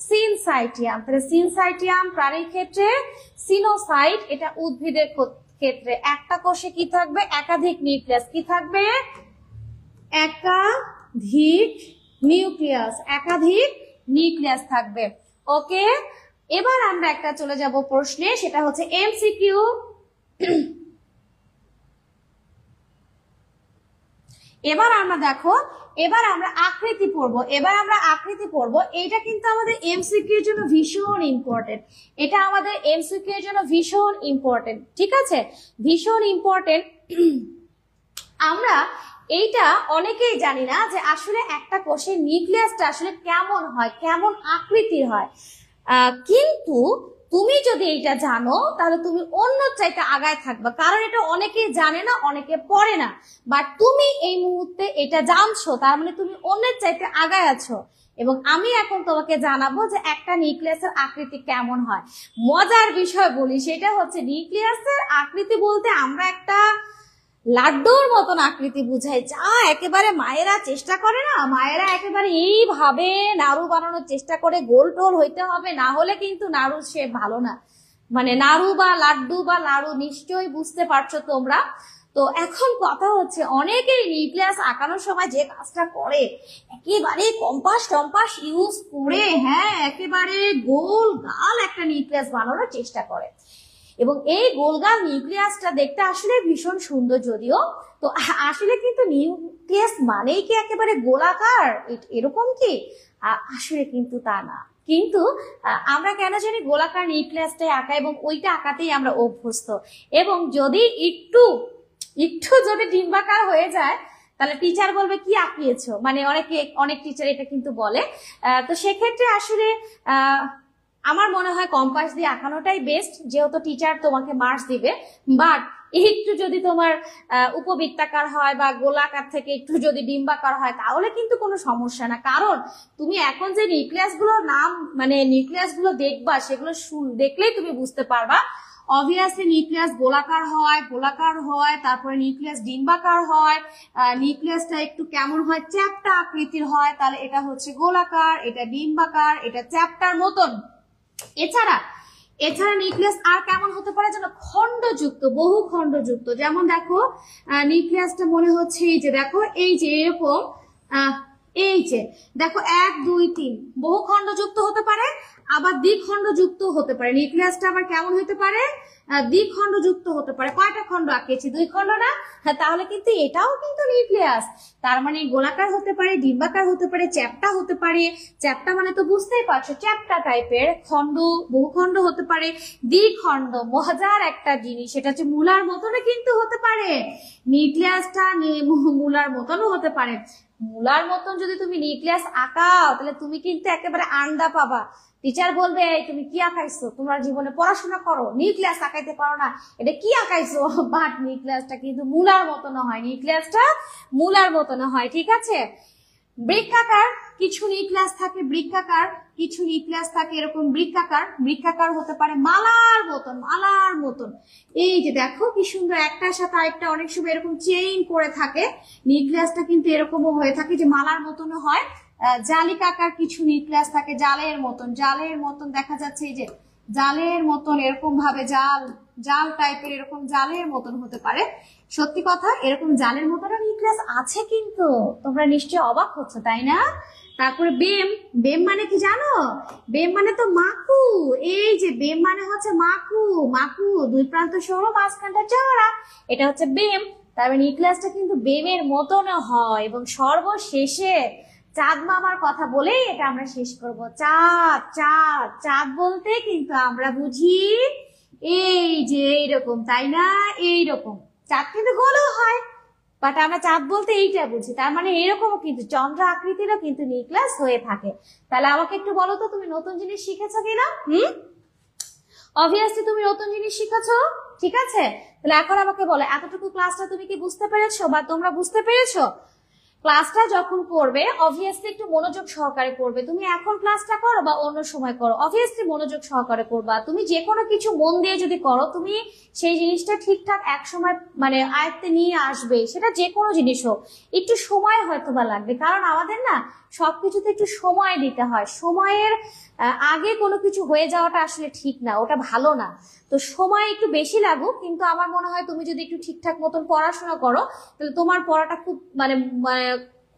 A: সিনসাইটিয়াম। তাহলে সিনসাইটিয়াম প্রাণীর ক্ষেত্রে, সিনোসাইট এটা উদ্ভিদের ক্ষেত্রে। একটা কোষে কি থাকবে? একাধিক নিউক্লিয়াস। কি থাকবে? একাধিক নিউক্লিয়াস, একাধিক নিউক্লিয়াস থাকবে, ওকে? এবার আমরা একটা চলে যাব প্রশ্নে, সেটা হচ্ছে এমসিকিউ। এবার আমরা দেখো, এবার আমরা আকৃতি পড়বো। এইটা কিন্তু আমাদের এমসিকিউ এর জন্য ভীষণ ইম্পর্টেন্ট। এটা আমাদের এমসিকিউ এর জন্য ভীষণ ইম্পর্টেন্ট, ঠিক আছে? ভীষণ ইম্পর্টেন্ট। আমরা এইটা অনেকেই জানি না যে আসলে একটা কোষের নিউক্লিয়াসটা আসলে কেমন হয়, কেমন আকৃতির হয়। কিন্তু তুমি যদি এইটা জানো তাহলে তুমি অন্য চাইতে আগায় থাকবা, কারণ এটা অনেকেই জানে না, অনেকে পড়ে না। বাট তুমি এই মুহূর্তে এটা জানছো, তার মানে তুমি অন্যের চাইতে আগায় আছো। এবং আমি এখন তোমাকে জানাবো যে একটা নিউক্লিয়াসের আকৃতি কেমন হয়। মজার বিষয় বলি, সেটা হচ্ছে নিউক্লিয়াসের আকৃতি বলতে আমরা একটা লাড্ডুর মতন আকৃতি বুঝাই, যা একেবারে মায়েরা চেষ্টা করে না, মায়েরা একেবারে এইভাবে নাড়ু বানানোর চেষ্টা করে, গোল টোল হইতে হবে, না হলে কিন্তু নাড়ু শেপ ভালো না। মানে নাড়ু বা লাড্ডু বা নাড়ু নিশ্চয়ই বুঝতে পারছো তোমরা। তো এখন কথা হচ্ছে, অনেকেই নিউক্লিয়াস আঁকানোর সময় যে কাজটা করে, একেবারে কম্পাস টম্পাস ইউজ করে, হ্যাঁ একেবারে গোল গাল একটা নিউক্লিয়াস বানানোর চেষ্টা করে। এবং এই গোলগাল নিউক্লিয়াসটা দেখতে আসলে ভীষণ সুন্দর যদিও, তো আসলে কিন্তু নিউক্লিয়াস মানেই কি একেবারে গোলাকার এরকম কি? আসলে কিন্তু তা না। কিন্তু আমরা কেন জানি গোলাকার নিউক্লিয়াসটাই আঁকা, এবং ওইটা আঁকাতেই আমরা অভ্যস্ত। এবং যদি একটু যদি ডিম্বাকার হয়ে যায় তাহলে টিচার বলবে কি আঁকিয়েছো, মানে অনেক টিচার এটা কিন্তু বলে। তো সেক্ষেত্রে আসলে আমার মনে হয় কম্পাস দিয়ে আঁকানোটাই বেস্ট, যেহেতু টিচার তোমাকে মার্কস দিবে। বাট একটু যদি তোমার উপবৃত্তাকার হয় বা গোলাকার থেকে একটু যদি ডিম্বাকার হয় তাহলে কিন্তু কোনো সমস্যা না, কারণ তুমি এখন যে নিউক্লিয়াস গুলোর নাম, মানে নিউক্লিয়াস গুলো দেখবা, সেগুলো দেখলেই তুমি বুঝতে পারবা। অবভিয়াসলি নিউক্লিয়াস গোলাকার হয়, তারপরে নিউক্লিয়াস ডিম্বাকার হয়, নিউক্লিয়াসটা একটু কেমন হয়, চ্যাপ্টা আকৃতির হয়, তাহলে এটা হচ্ছে গোলাকার, এটা ডিম্বাকার, এটা চ্যাপ্টার মতন। এছাড়া নিউক্লিয়াস আর কেমন হতে পারে যেন, খণ্ডযুক্ত, বহু খণ্ডযুক্ত। যেমন দেখো নিউক্লিয়াসটা মনে হচ্ছে এই যে দেখো, এই যে এরকম, এই যে দেখো 1 2 3 বহু খণ্ডযুক্ত হতে পারে, আবার দ্বিখণ্ডযুক্ত হতে পারে। নিউক্লিয়াসটা আবার কেমন হতে পারে, দ্বিখণ্ডযুক্ত হতে পারে। কয়টা খণ্ড আঁকেছি? 2 খণ্ড না? হ্যাঁ, তাহলে কিন্তু এটাও কিন্তু নিউক্লিয়াস। তার মানে গোলাকার হতে পারে, ডিম্বাকার হতে পারে, চ্যাপ্টা হতে পারে। চ্যাপ্টা মানে তো বুঝতেই পারছো, চ্যাপ্টা টাইপের। খণ্ড, বহুখণ্ড হতে পারে, দ্বিখণ্ড। মজার একটা জিনিস, সেটা হচ্ছে মূলার মতনও কিন্তু হতে পারে। নিউক্লিয়াসটা মূলার মতনও হতে পারে। মূলার মতন যদি তুমি নিউক্লিয়াস আঁকাও তাহলে তুমি কিন্তু একেবারে আন্ডা পাবা। টিচার বলবে তুমি কি আঁকাইছো, তোমরা জীবনে পড়াশোনা করো, নিউক্লিয়াস আঁকাইতে পারো না, এটা কি আঁকাইছো? বাট নিউক্লিয়াসটা কিন্তু মূলার মতন হয়, নিউক্লিয়াসটা মূলার মতন হয়, ঠিক আছে। বৃক্কাকার কিছু নিউক্লিয়াস থাকে, বৃক্কাকার কিছু নিউক্লিয়াস থাকে এরকম বৃক্কাকার হতে পারে, মালার মতন। এই যে দেখো কি সুন্দর, একটার সাথে আরেকটা অনেক সময় এরকম চেইন করে থাকে। নিউক্লিয়াসটা কিন্তু এরকমও হয়ে থাকে যে মালার মতনও হয়। জালিকাকার কিছু নিউক্লিয়াস থাকে, জালের মতন দেখা যাচ্ছে, এই যে জালের মতন, এরকম ভাবে জাল টাইপের, এরকম জালের মতন হতে পারে। সত্যি কথা, এরকম জালের মতন নিউক্লিয়াস আছে কিন্তু, তোমরা নিশ্চয়ই অবাক হচ্ছ, তাই না? তারপরে বেম মানে কি জানো? বেম মানে তো মাকু। এই যে বেম মানে হচ্ছে মাকু, 2 প্রান্ত সরু, মাঝখানটা চওড়া, এটা হচ্ছে বেম। তারপরে নিউক্লিয়াসটা কিন্তু বেমের মতন হয়। এবং সর্বশেষে চাঁদ মামার কথা বলেই এটা আমরা শেষ করব। চাঁদ বলতে কিন্তু আমরা বুঝি এই যে এইরকম, তাই না? এইরকম চাঁদ কিন্তু গোলও হয়, বাট আমরা চাঁদ বলতে এইটা বুঝি। তার মানে এরকমও কিন্তু চন্দ্র আকৃতিরও কিন্তু নিউক্লিয়াস হয়ে থাকে। তাহলে আমাকে একটু বলো তো, তুমি নতুন জিনিস শিখেছো কিনা? অবভিয়াসলি তুমি নতুন জিনিস শিখেছো, ঠিক আছে। তাহলে এখন আমাকে বলো, এতটুকু ক্লাসটা তুমি কি বুঝতে পেরেছো বা তোমরা বুঝতে পেরেছো? ক্লাসটা যখন করবে অবভিয়াসলি একটু মনোযোগ সহকারে করবে। তুমি এখন ক্লাসটা করো বা অন্য সময় করো, অবভিয়াসলি মনোযোগ সহকারে করবা। তুমি যে কোনো কিছু মন দিয়ে যদি করো, তুমি সেই জিনিসটা ঠিকঠাক এক সময় মানে আয়ত্তে নিয়ে আসবে। সেটা যে কোনো জিনিস হোক, একটু সময় হয়তো বা লাগবে, কারণ আমাদের না সবকিছুতে একটু সময় দিতে হয়। সময়ের আগে কোনো কিছু হয়ে যাওয়াটা আসলে ঠিক না, ওটা ভালো না। তো সময় একটু বেশি লাগুক, কিন্তু আমার মনে হয় তুমি যদি একটু ঠিকঠাক মতন পড়াশোনা করো তাহলে তোমার পড়াটা খুব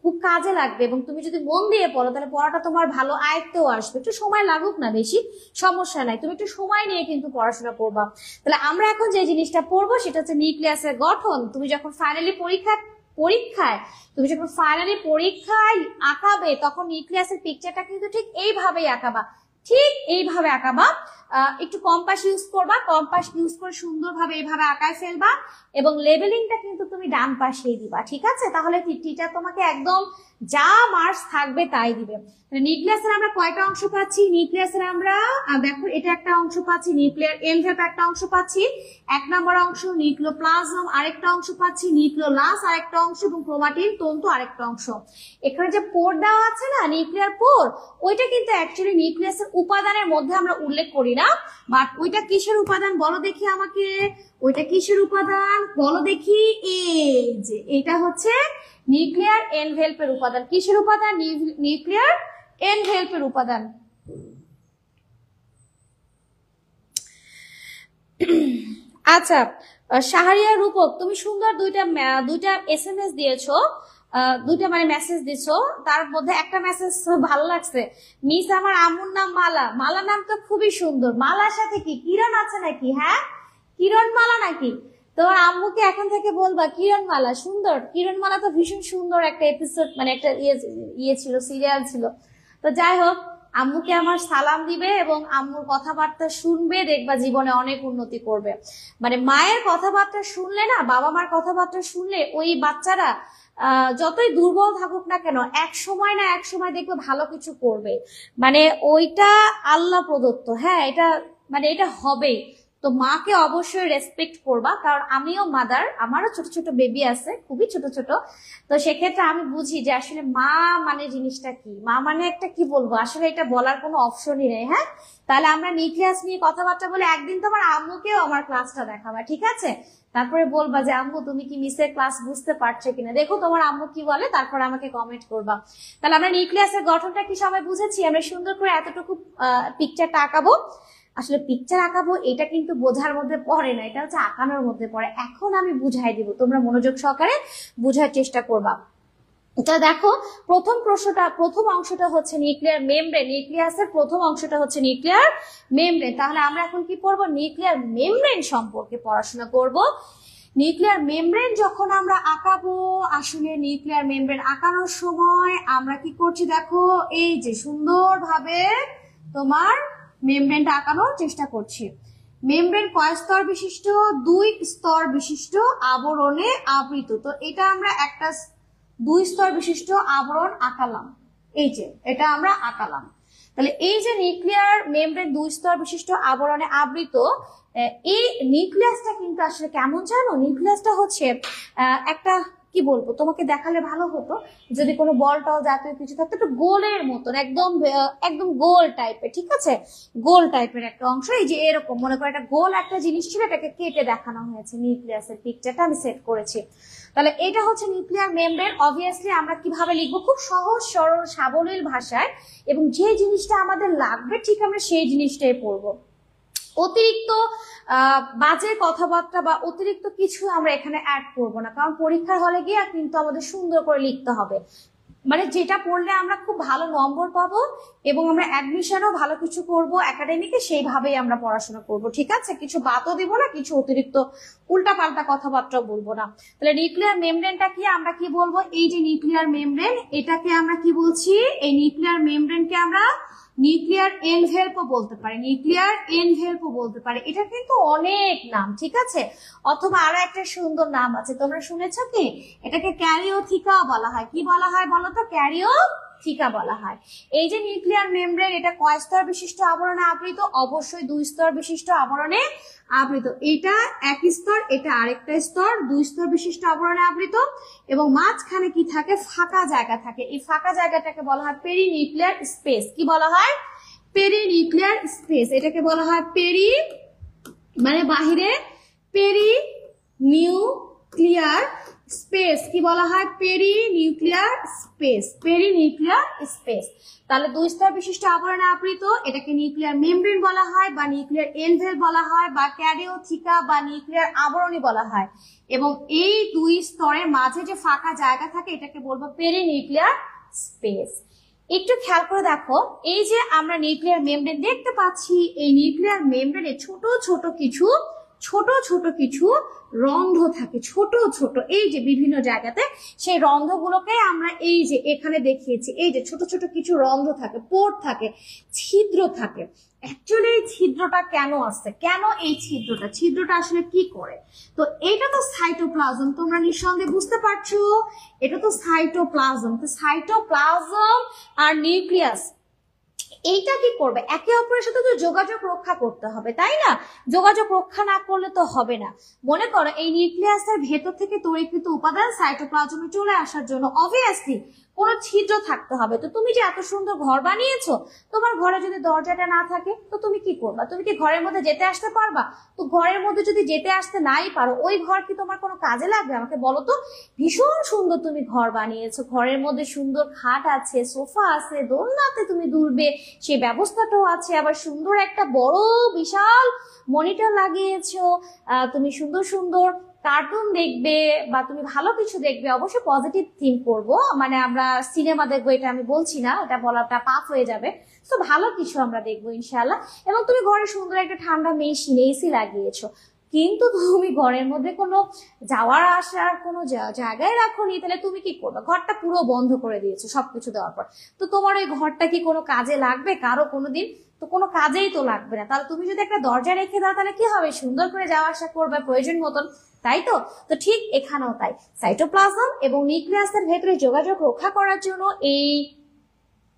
A: খুব কাজে লাগবে। এবং তুমি যদি মন দিয়ে পড়ো তাহলে পড়াটা তোমার ভালো আয়ত্তেও আসবে। একটু সময় লাগুক না, বেশি সমস্যা নাই, তুমি একটু সময় নিয়ে কিন্তু পড়াশোনা করবা। তাহলে আমরা এখন যে জিনিসটা পড়বো সেটা হচ্ছে নিউক্লিয়াসের গঠন। তুমি যখন ফাইনালি পরীক্ষায় আঁকাবে তখন নিউক্লিয়াসের পিকচারটা কিন্তু ঠিক এইভাবেই আঁকাবা, ঠিক এইভাবে আঁকাবা। একটু কম্পাস ইউজ করবা, কম্পাস ইউজ করে সুন্দরভাবে এইভাবে আঁকায় ফেলবা এবং লেবেলিংটা কিন্তু তুমি ডান পাশেই দিবা, ঠিক আছে? তাহলে টিচার তোমাকে একদম যা মার্কস থাকবে তাই দিবে। নিউক্লিয়াসের আমরা কয়টা অংশ পাচ্ছি? নিউক্লিয়াসের আমরা দেখো এটা একটা অংশ পাচ্ছি, নিউক্লিয়ার এনভেলপ একটা অংশ পাচ্ছি, 1 নম্বর অংশ, নিউক্লিওপ্লাজম আরেকটা অংশ পাচ্ছি, নিউক্লিওলাস আরেকটা অংশ এবং ক্রোমাটিন তন্তু আরেকটা অংশ। এখানে যে পোর দেওয়া আছে না, নিউক্লিয়ার পোর, ওইটা কিন্তু অ্যাকচুয়ালি নিউক্লিয়াসের উপাদানের মধ্যে আমরা উল্লেখ করি না, বাট ওইটা কিসের উপাদান বলো দেখি আমাকে, ওইটা কিসের উপাদান বলো দেখি? এই যে এটা হচ্ছে নিউক্লিয়ার এনভেলপের উপাদান। কিসের উপাদান? নিউক্লিয়ার এনভেলপের উপাদান। আচ্ছা শাহরিয়া রূপক, তুমি সুন্দর দুইটা এসএমএস দিয়েছো, দুইটা মানে মেসেজ দিছো, তার মধ্যে একটা মেসেজ ভালো লাগছে। মিস আমার আম্মুর নাম মালা। মালা নাম তো খুবই সুন্দর। মালার সাথে কি কিরণ আছে নাকি? হ্যাঁ, কিরণ মালা নাকি? তোমার আম্মুকে এখন থেকে বলবা কিরণ মালা। সুন্দর, কিরণ মালা তো ভীষণ সুন্দর একটা এপিসোড, মানে একটা ইয়ে ছিল, সিরিয়াল ছিল। তো যাই হোক, আম্মুকে আমার সালাম দিবে এবং আম্মুর কথাবার্তা শুনবে, দেখবা জীবনে অনেক উন্নতি করবে। মানে মায়ের কথাবার্তা শুনলে না, বাবা মার কথাবার্তা শুনলে ওই বাচ্চারা যতই দুর্বল থাকুক না কেন, এক সময় না এক সময় দেখবে ভালো কিছু করবে। মানে ওইটা আল্লাহ প্রদত্ত, হ্যাঁ, এটা মানে এটা হবেই। তো মাকে অবশ্যই রেসপেক্ট করবা, কারণ আমিও মাদার, আমারও ছোট ছোট বেবি আছে, খুবই ছোট ছোট। তো সেক্ষেত্রে আমি বুঝি যে আসলে মা মানে জিনিসটা কি, মা মানে একটা কি বলবো, আসলে এটা বলার কোনো অপশনই নেই। হ্যাঁ, তাহলে আমরা নিউক্লিয়াস নিয়ে কথাবার্তা বলে একদিন তোমার আম্মুকেও আমার ক্লাসটা দেখাবা, ঠিক আছে? তারপরে বলবা যে আম্মু তুমি কি মিসের ক্লাস বুঝতে পারছো কিনা, দেখো তোমার আম্মু কি বলে, তারপর আমাকে কমেন্ট করবা। তাহলে আমরা নিউক্লিয়াসের গঠনটা কি সবাই বুঝেছি? আমরা সুন্দর করে এতটুকু পিকচারটা আঁকাবো। আসলে পিকচার আঁকাবো এটা কিন্তু বোঝার মধ্যে পড়ে না, এটা হচ্ছে আঁকানোর মধ্যে পড়ে। এখন আমি বুঝাই দিব, তোমরা মনোযোগ সহকারে বুঝার চেষ্টা করবা। এটা দেখো, প্রথম অংশটা হচ্ছে নিউক্লিয়ার মেমব্রেন। নিউক্লিয়াসের প্রথম অংশটা হচ্ছে নিউক্লিয়ার মেমব্রেন। তাহলে আমরা এখন কি পড়বো? নিউক্লিয়ার মেমব্রেন সম্পর্কে পড়াশোনা করব। নিউক্লিয়ার মেমব্রেন যখন আমরা আঁকাবো, আসলে নিউক্লিয়ার মেমব্রেন আঁকানোর সময় আমরা কি করছি দেখো, এই যে সুন্দরভাবে তোমার মেমব্রেনটা আঁকানোর চেষ্টা করছি। মেমব্রেন কয় স্তর বিশিষ্ট? 2 স্তর বিশিষ্ট আবরণে আবৃত। তো এটা আমরা একটা 2 স্তর বিশিষ্ট আবরণ আঁকালাম, এই যে এটা আমরা আঁকালাম। তাহলে এই যে নিউক্লিয়ার মেমব্রেন 2 স্তর বিশিষ্ট আবরণে আবৃত, এই নিউক্লিয়াসটা কিন্তু আসলে কেমন জানো? নিউক্লিয়াসটা হচ্ছে একটা কি বলবো, তোমাকে দেখালে ভালো হতো যদি কোনো বল টল জাতীয় কিছু থাকতো, একটু গোলের মতন, একদম গোল টাইপের, ঠিক আছে? গোল টাইপের একটা অংশ, এই যে এরকম মনে করো একটা গোল একটা জিনিস ছিল, এটাকে কেটে দেখানো হয়েছে। নিউক্লিয়াসের পিকচারটা আমি সেট করেছি। তাহলে এটা হচ্ছে নিউক্লিয়ার মেমব্রেন। অবভিয়াসলি আমরা কিভাবে লিখবো? খুব সহজ সরল সাবলীল ভাষায়, এবং যে জিনিসটা আমাদের লাগবে ঠিক আমরা সেই জিনিসটাই পড়বো। অতিরিক্ত বাজে কথাবার্তা বা অতিরিক্ত কিছু আমরা এখানে অ্যাড করবো না, কারণ পরীক্ষার হলে গিয়ে কিন্তু আমাদের সুন্দর করে লিখতে হবে। মানে যেটা পড়লে আমরা খুব ভালো নম্বর পাবো এবং আমরা অ্যাডমিশনও ভালো কিছু করব একাডেমিকে, সেইভাবেই আমরা পড়াশোনা করব, ঠিক আছে? কিছু বাতও দিব না, কিছু অতিরিক্ত উল্টাপাল্টা কথাবার্তা বলবো না। তাহলে নিউক্লিয়ার মেমব্রেনটা কি, আমরা কি বলবো? এই যে নিউক্লিয়ার মেমব্রেন, এটাকে আমরা কি বলছি? এই নিউক্লিয়ার মেমব্রেনকে আমরা নিউক্লিয়ার এনভেলপও বলতে পারি, নিউক্লিয়ার এনভেলপও বলতে পারি। এটা কিন্তু অনেক নাম, ঠিক আছে? অথবা আরো একটা সুন্দর নাম আছে, তোমরা শুনেছো কি? এটাকে ক্যারিওথিকা বলা হয়। কি বলা হয় বলো তো? ক্যারিওথিকা বলা হয়। এই যে নিউক্লিয়ার মেমব্রেন, এটা কয় স্তর বিশিষ্ট আবরণে আবৃত? অবশ্যই 2 স্তর বিশিষ্ট আবরণে আবৃত। এটা এক স্তর, এটা আরেকটা স্তর, 2 স্তর বিশিষ্ট আবরণে আবৃত, এবং মাঝখানে কি থাকে? ফাঁকা জায়গা থাকে। এই ফাঁকা জায়গাটাকে বলা হয় পেরিনিউক্লিয়ার স্পেস। কি বলা হয়? পেরিনিউক্লিয়ার স্পেস। এটাকে বলা হয় পেরি মানে বাহিরে, পেরিনিউক্লিয়ার স্পেস। কি বলা হয়? পেরিনিউক্লিয়ার স্পেস, পেরিনিউক্লিয়ার স্পেস। তাহলে 2 স্তর বিশিষ্ট আবরণে আবৃত, এটাকে নিউক্লিয়ার মেমব্রেন বলা হয়, বা নিউক্লিয়ার এনভেলপ বলা হয়, বা ক্যারিওথিকা বা নিউক্লিয়ার আবরণী বলা হয়। এবং এই 2 স্তরের মাঝে যে ফাঁকা জায়গা থাকে, এটাকে বলবো পেরিনিউক্লিয়ার স্পেস। একটু খেয়াল করে দেখো, এই যে আমরা নিউক্লিয়ার মেমব্রেন দেখতে পাচ্ছি, এই নিউক্লিয়ার মেমব্রেনে ছোট ছোট কিছু ছোট ছোট কিছু রন্ধ্র থাকে, ছোট ছোট এই যে বিভিন্ন জায়গাতে, সেই রন্ধ্রগুলোকে আমরা এই যে এখানে দেখিয়েছি, এই যে ছোট ছোট কিছু রন্ধ্র থাকে, পোর থাকে, ছিদ্র থাকে। অ্যাকচুয়ালি এই ছিদ্রটা কেন আসছে, কেন এই ছিদ্রটা আসলে কি করে? তো এটা তো সাইটোপ্লাজম, তোমরা নিঃসন্দেহে বুঝতে পারছো, এটা তো সাইটোপ্লাজম। তো সাইটোপ্লাজম আর নিউক্লিয়াস এইটা কি করবে, একে অপরের সাথে তো যোগাযোগ রক্ষা করতে হবে, তাই না? যোগাযোগ রক্ষা না করলে তো হবে না। মনে করো এই নিউক্লিয়াসের ভেতর থেকে তৈরিকৃত উপাদান সাইটোপ্লাজমে চলে আসার জন্য অবভিয়াসলি কোনো ছিদ্র থাকতে হবে। তো তুমি যে এত সুন্দর ঘর বানিয়েছো, তোমার ঘরে যদি দরজাটা না থাকে তো তুমি কি করবা? তুমি কি ঘরের মধ্যে যেতে আসতে পারবা? তো ঘরের মধ্যে যদি যেতে আসতে নাই পারো, ওই ঘর কি তোমার কোনো কাজে লাগবে? আমাকে বলো তো। ভীষণ সুন্দর তুমি ঘর বানিয়েছো, ঘরের মধ্যে সুন্দর খাট আছে, সোফা আছে, দোলনাতে তুমি দুলবে সেই ব্যবস্থাটাও আছে, আবার সুন্দর একটা বড় বিশাল মনিটর লাগিয়েছো, তুমি সুন্দর সুন্দর কার্টুন দেখবে বা তুমি ভালো কিছু দেখবে, অবশ্যই পজিটিভ থিঙ্ক করবো, মানে আমরা সিনেমা দেখবো এটা আমি বলছি না, এটা বলাটা পাপ হয়ে যাবে। তো ভালো কিছু আমরা দেখবো ইনশাআল্লাহ। এবং তুমি ঘরে সুন্দর একটা ঠান্ডা মেশিন এসি লাগিয়েছো, কিন্তু তুমি ঘরের মধ্যে কোনো যাওয়ার আসার কোনো জায়গায় রাখোনি, তাহলে তুমি কি করবে? ঘরটা পুরো বন্ধ করে দিয়েছো সবকিছু দেওয়ার পর। তো তোমার ওই ঘরটা কি কোনো কাজে লাগবে কারো কোনোদিন? তো কোনো কাজেই তো লাগবে না। তাহলে তুমি যদি একটা দরজা রেখে দাও তাহলে কি হবে? সুন্দর করে যাওয়া আসা করবে প্রয়োজন মতন, তাই তো? তো ঠিক এখানেও তাই, সাইটোপ্লাজম এবং নিউক্লিয়াসের ভেতরে যোগাযোগ রক্ষা করার জন্য এই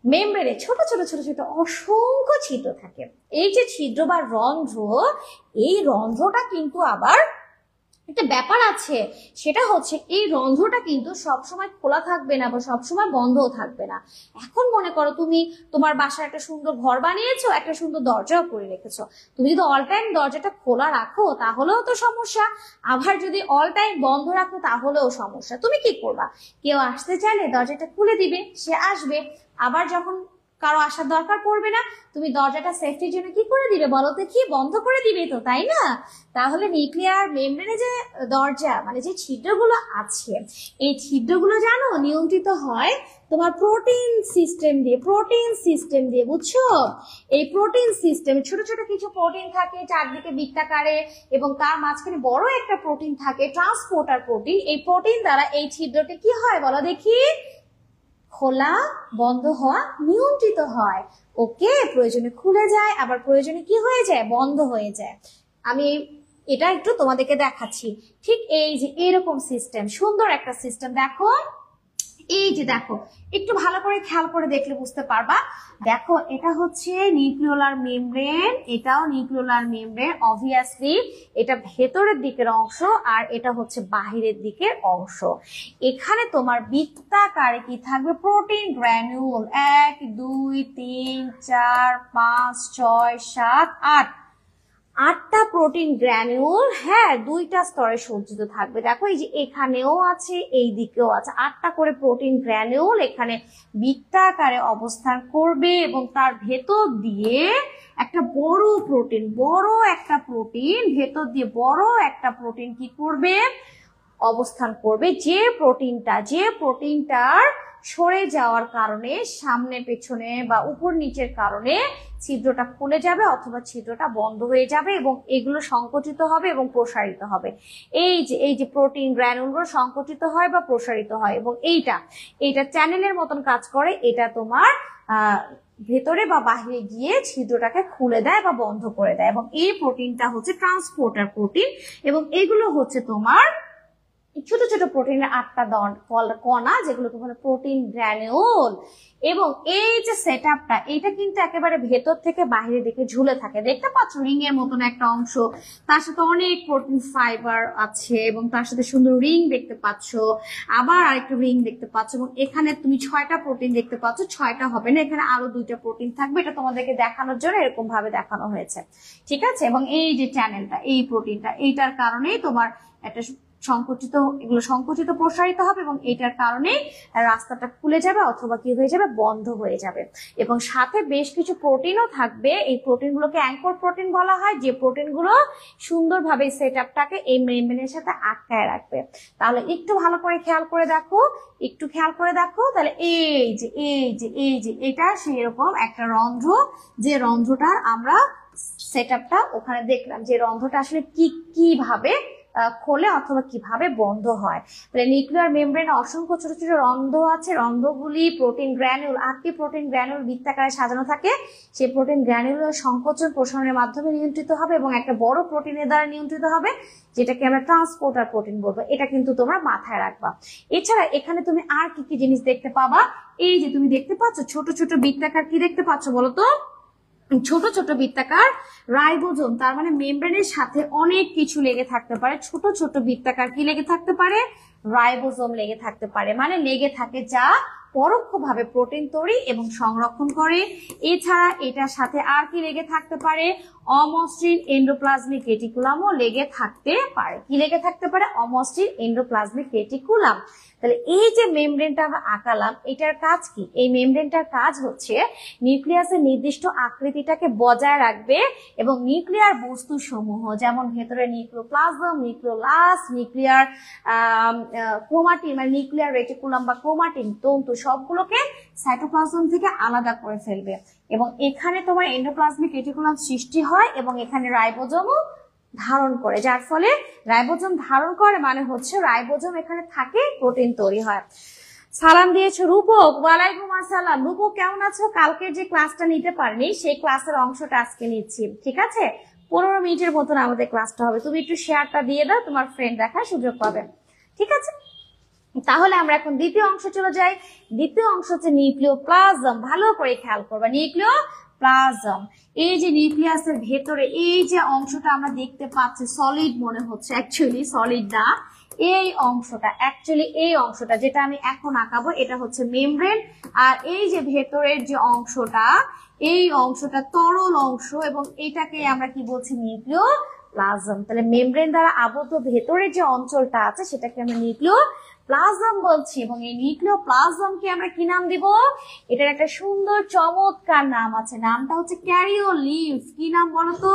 A: মেমব্রেনে ছোট ছোট ছোট ছোট অসংখ্য ছিদ্র থাকে। এই যে ছিদ্র বা রন্ধ্র, এই রন্ধ্রটা কিন্তু আবার একটা ব্যাপার আছে, সেটা হচ্ছে এই রন্ধ্রটা কিন্তু সবসময় খোলা থাকবে না বা সবসময় বন্ধও থাকবে না। এখন মনে করো তুমি তোমার বাসায় একটা সুন্দর ঘর বানিয়েছো, একটা সুন্দর দরজাও করে রেখেছো, তুমি যদি অল টাইম দরজাটা খোলা রাখো তাহলেও তো সমস্যা, আবার যদি অল টাইম বন্ধ রাখো তাহলেও সমস্যা। তুমি কি করবা? কেউ আসতে চাইলে দরজাটা খুলে দিবে, সে আসবে, আবার যখন কারো আসার দরকার পড়বে না তুমি দরজাটা সেফটির জন্য কি করে দিবে বলো তো? কি বন্ধ করে দিবে তো, তাই না? তাহলে নিউক্লিয়ার মেমব্রেনে যে দরজা মানে যে ছিদ্রগুলো আছে, এই ছিদ্রগুলো জানো নিয়ন্ত্রিত হয় তোমার প্রোটিন সিস্টেম দিয়ে, বুঝছো? এই প্রোটিন সিস্টেম, ছোট ছোট কিছু প্রোটিন থাকে চারদিকে বৃত্তাকারে, এবং তার মাঝখানে বড় একটা প্রোটিন থাকে, ট্রান্সপোর্টার প্রোটিন। এই প্রোটিন দ্বারা এই ছিদ্রটি কি হয় বলো দেখি? খোলা বন্ধ হওয়া নিয়ন্ত্রিত হয়। ওকে, প্রয়োজনে খুলে যায়, আবার প্রয়োজনে কি হয়ে যায়? বন্ধ হয়ে যায়। আমি এটা একটু তোমাদেরকে দেখাচ্ছি। ঠিক এই যে এরকম সিস্টেম, সুন্দর একটা সিস্টেম, দেখো এই যে দেখো, একটু ভালো করে খেয়াল করে দেখলে বুঝতে পারবা। দেখো এটা হচ্ছে নিউক্লিওলার মেমব্রেন, এটাও নিউক্লিওলার মেমব্রেন, অবভিয়াসলি এটা ভেতরের দিকের অংশ আর এটা হচ্ছে বাহিরের দিকের অংশ। এখানে তোমার বৃত্তাকারে কি থাকবে? প্রোটিন গ্র্যানুল, 1 2 3 4 5 6 7 8, 8টা প্রোটিন গ্র্যানুল, হ্যাঁ 2টা স্তরে সজ্জিত থাকবে। দেখো এই যে এখানেও আছে, এই দিকেও আছে, 8টা করে প্রোটিন গ্র্যানুল এখানে বৃত্তাকারে অবস্থান করবে, এবং তার ভেতর দিয়ে একটা বড় প্রোটিন ভেতর দিয়ে বড় একটা প্রোটিন কি করবে? অবস্থান করবে। যে প্রোটিনটার সরে যাওয়ার কারণে, সামনে পেছনে বা উপর নিচের কারণে ছিদ্রটা খুলে যাবে অথবা ছিদ্রটা বন্ধ হয়ে যাবে, এবং এগুলো সংকুচিত হবে এবং প্রসারিত হবে। এই যে প্রোটিন গ্র্যানুলগুলো সংকুচিত হয় বা প্রসারিত হয়, এবং এইটা চ্যানেলের মতন কাজ করে। এটা তোমার ভেতরে বা বাহিরে গিয়ে ছিদ্রটাকে খুলে দেয় বা বন্ধ করে দেয়, এবং এই প্রোটিনটা হচ্ছে ট্রান্সপোর্টার প্রোটিন, এবং এগুলো হচ্ছে তোমার ছোট ছোট প্রোটিনের 8টা কণা, যেগুলোকে বলে প্রোটিন গ্র্যানুল। এবং এই যে সেটআপটা, এটা কিন্তু একেবারে ভেতর থেকে বাইরের দিকে ঝুলে থাকে, দেখতে পাচ্ছ রিং এর মতন একটা অংশ, তার সাথে অনেক প্রোটিন ফাইবার আছে, এবং তার সাথে সুন্দর রিং দেখতে পাচ্ছ, আবার আরেকটা রিং দেখতে পাচ্ছ, এবং এখানে তুমি 6টা প্রোটিন দেখতে পাচ্ছ। 6টা হবে না, এখানে আরো 2টা প্রোটিন থাকবে, এটা তোমাদেরকে দেখানোর জন্য এরকম ভাবে দেখানো হয়েছে, ঠিক আছে? এবং এই যে চ্যানেলটা, এই প্রোটিনটা, এইটার কারণেই তোমার একটা এগুলো সংকুচিত প্রসারিত হবে, এবং এটার কারণে রাস্তাটা খুলে যাবে অথবা কি হয়ে যাবে? বন্ধ হয়ে যাবে। এবং সাথে বেশ কিছু প্রোটিনও থাকবে, এই প্রোটিনগুলোকে অ্যাঙ্কর প্রোটিন বলা হয়, যে প্রোটিনগুলো সুন্দরভাবে সেটআপটাকে এই মেমব্রেনের সাথে আটকায় রাখবে। তাহলে একটু ভালো করে খেয়াল করে দেখো, তাহলে এই যে এটা সেরকম একটা রন্ধ্র, যে রন্ধ্রটার আমরা সেটআপটা ওখানে দেখলাম যে রন্ধ্রটা আসলে কিভাবে খোলে অথবা কিভাবে বন্ধ হয়। তাহলে নিউক্লিয়ার মেমব্রেনে অসংখ্য ছোট ছোট রন্ধ্র আছে। রন্ধ্রগুলি প্রোটিন গ্র্যানুল, 8টি প্রোটিন গ্র্যানুল বৃত্তাকারে সাজানো থাকে। সেই প্রোটিন গ্র্যানুল সংকোচন প্রসারণের মাধ্যমে নিয়ন্ত্রিত হবে এবং একটা বড় প্রোটিনের দ্বারা নিয়ন্ত্রিত হবে, যেটাকে আমরা ট্রান্সপোর্টার প্রোটিন বলবো। এটা কিন্তু তোমরা মাথায় রাখবা। এছাড়া এখানে তুমি আর কি কি জিনিস দেখতে পাবা? এই যে তুমি দেখতে পাচ্ছ ছোট ছোট বৃত্তাকার, কি দেখতে পাচ্ছ বলো তো? ছোট ছোট বৃত্তাকার রাইবোজোম। তার মানে মেমব্রেনের সাথে অনেক কিছু লেগে থাকতে পারে। ছোট ছোট বৃত্তাকার কি লেগে থাকতে পারে? রাইবোজোম লেগে থাকতে পারে, মানে লেগে থাকে, যা পরোক্ষভাবে প্রোটিন তৈরি এবং সংরক্ষণ করে। এছাড়া এটার সাথে আর কি লেগে থাকতে পারে? অমসৃণ এন্ডোপ্লাজমিক রেটিকুলামও লেগে থাকতে পারে। কি লেগে থাকতে পারে? অমসৃণ এন্ডোপ্লাজমিক রেটিকুলাম। তাহলে এই যে মেমব্রেনটা আমরা আঁকালাম, এটার কাজ কি? এই মেমব্রেনটার কাজ হচ্ছে নিউক্লিয়াসের নির্দিষ্ট আকৃতিটাকে বজায় রাখবে এবং নিউক্লিয়ার বস্তু সমূহ, যেমন ভেতরে নিউক্লিওপ্লাজম, নিউক্লিওলাস, নিউক্লিয়ার ক্রোমাটিন মানে নিউক্লিয়ার রেটিকুলাম বা ক্রোমাটিন তন্তু, সবগুলোকে সাইটোপ্লাজম থেকে আলাদা করে ফেলবে। এবং এখানে তোমার এন্ডোপ্লাজমিক রেটিকুলাম সৃষ্টি হয় এবং এখানে রাইবোজোমও ধারণ করে, যার ফলে রাইবোজোম ধারণ করে মানে হচ্ছে রাইবোজোম এখানে থাকে, প্রোটিন তৈরি হয়। সালাম দিয়েছো রূপক, ওয়ালাইকুম আসসালাম। রূপক কেমন আছো? কালকের যে ক্লাসটা নিতে পারিনি সেই ক্লাসের অংশটা আজকে নিচ্ছি, ঠিক আছে? 15 মিনিটের মতন আমাদের ক্লাসটা হবে। তুমি একটু শেয়ারটা দিয়ে দাও, তোমার ফ্রেন্ড দেখার সুযোগ পাবে, ঠিক আছে? তাহলে আমরা এখন দ্বিতীয় অংশ চলে যাই। দ্বিতীয় অংশ হচ্ছে নিউক্লিওপ্লাজম। ভালো করে খেয়াল করবা, নিউক্লিওপ্লাজম। এই যে নিউক্লিয়াসের ভেতরে এই যে অংশটা আমরা দেখতে পাচ্ছি, সলিড মনে হচ্ছে, অ্যাকচুয়ালি সলিড না। এই অংশটা যেটা আমি এখন আঁকাবো, এটা হচ্ছে মেমব্রেন। আর এই যে ভেতরের যে অংশটা, এই অংশটা তরল অংশ এবং এটাকে আমরা কি বলছি? নিউক্লিওপ্লাজম। তাহলে মেমব্রেন দ্বারা আবদ্ধ ভেতরের যে অঞ্চলটা আছে সেটাকে আমরা নিউক্লিওপ্লাজম বলছি। এবং এই নিউক্লিওপ্লাজমকে আমরা কি নাম দিব? এটার একটা সুন্দর চমৎকার নাম আছে, নামটা হচ্ছে ক্যারিওলিম্ফ। কি নাম বলো তো?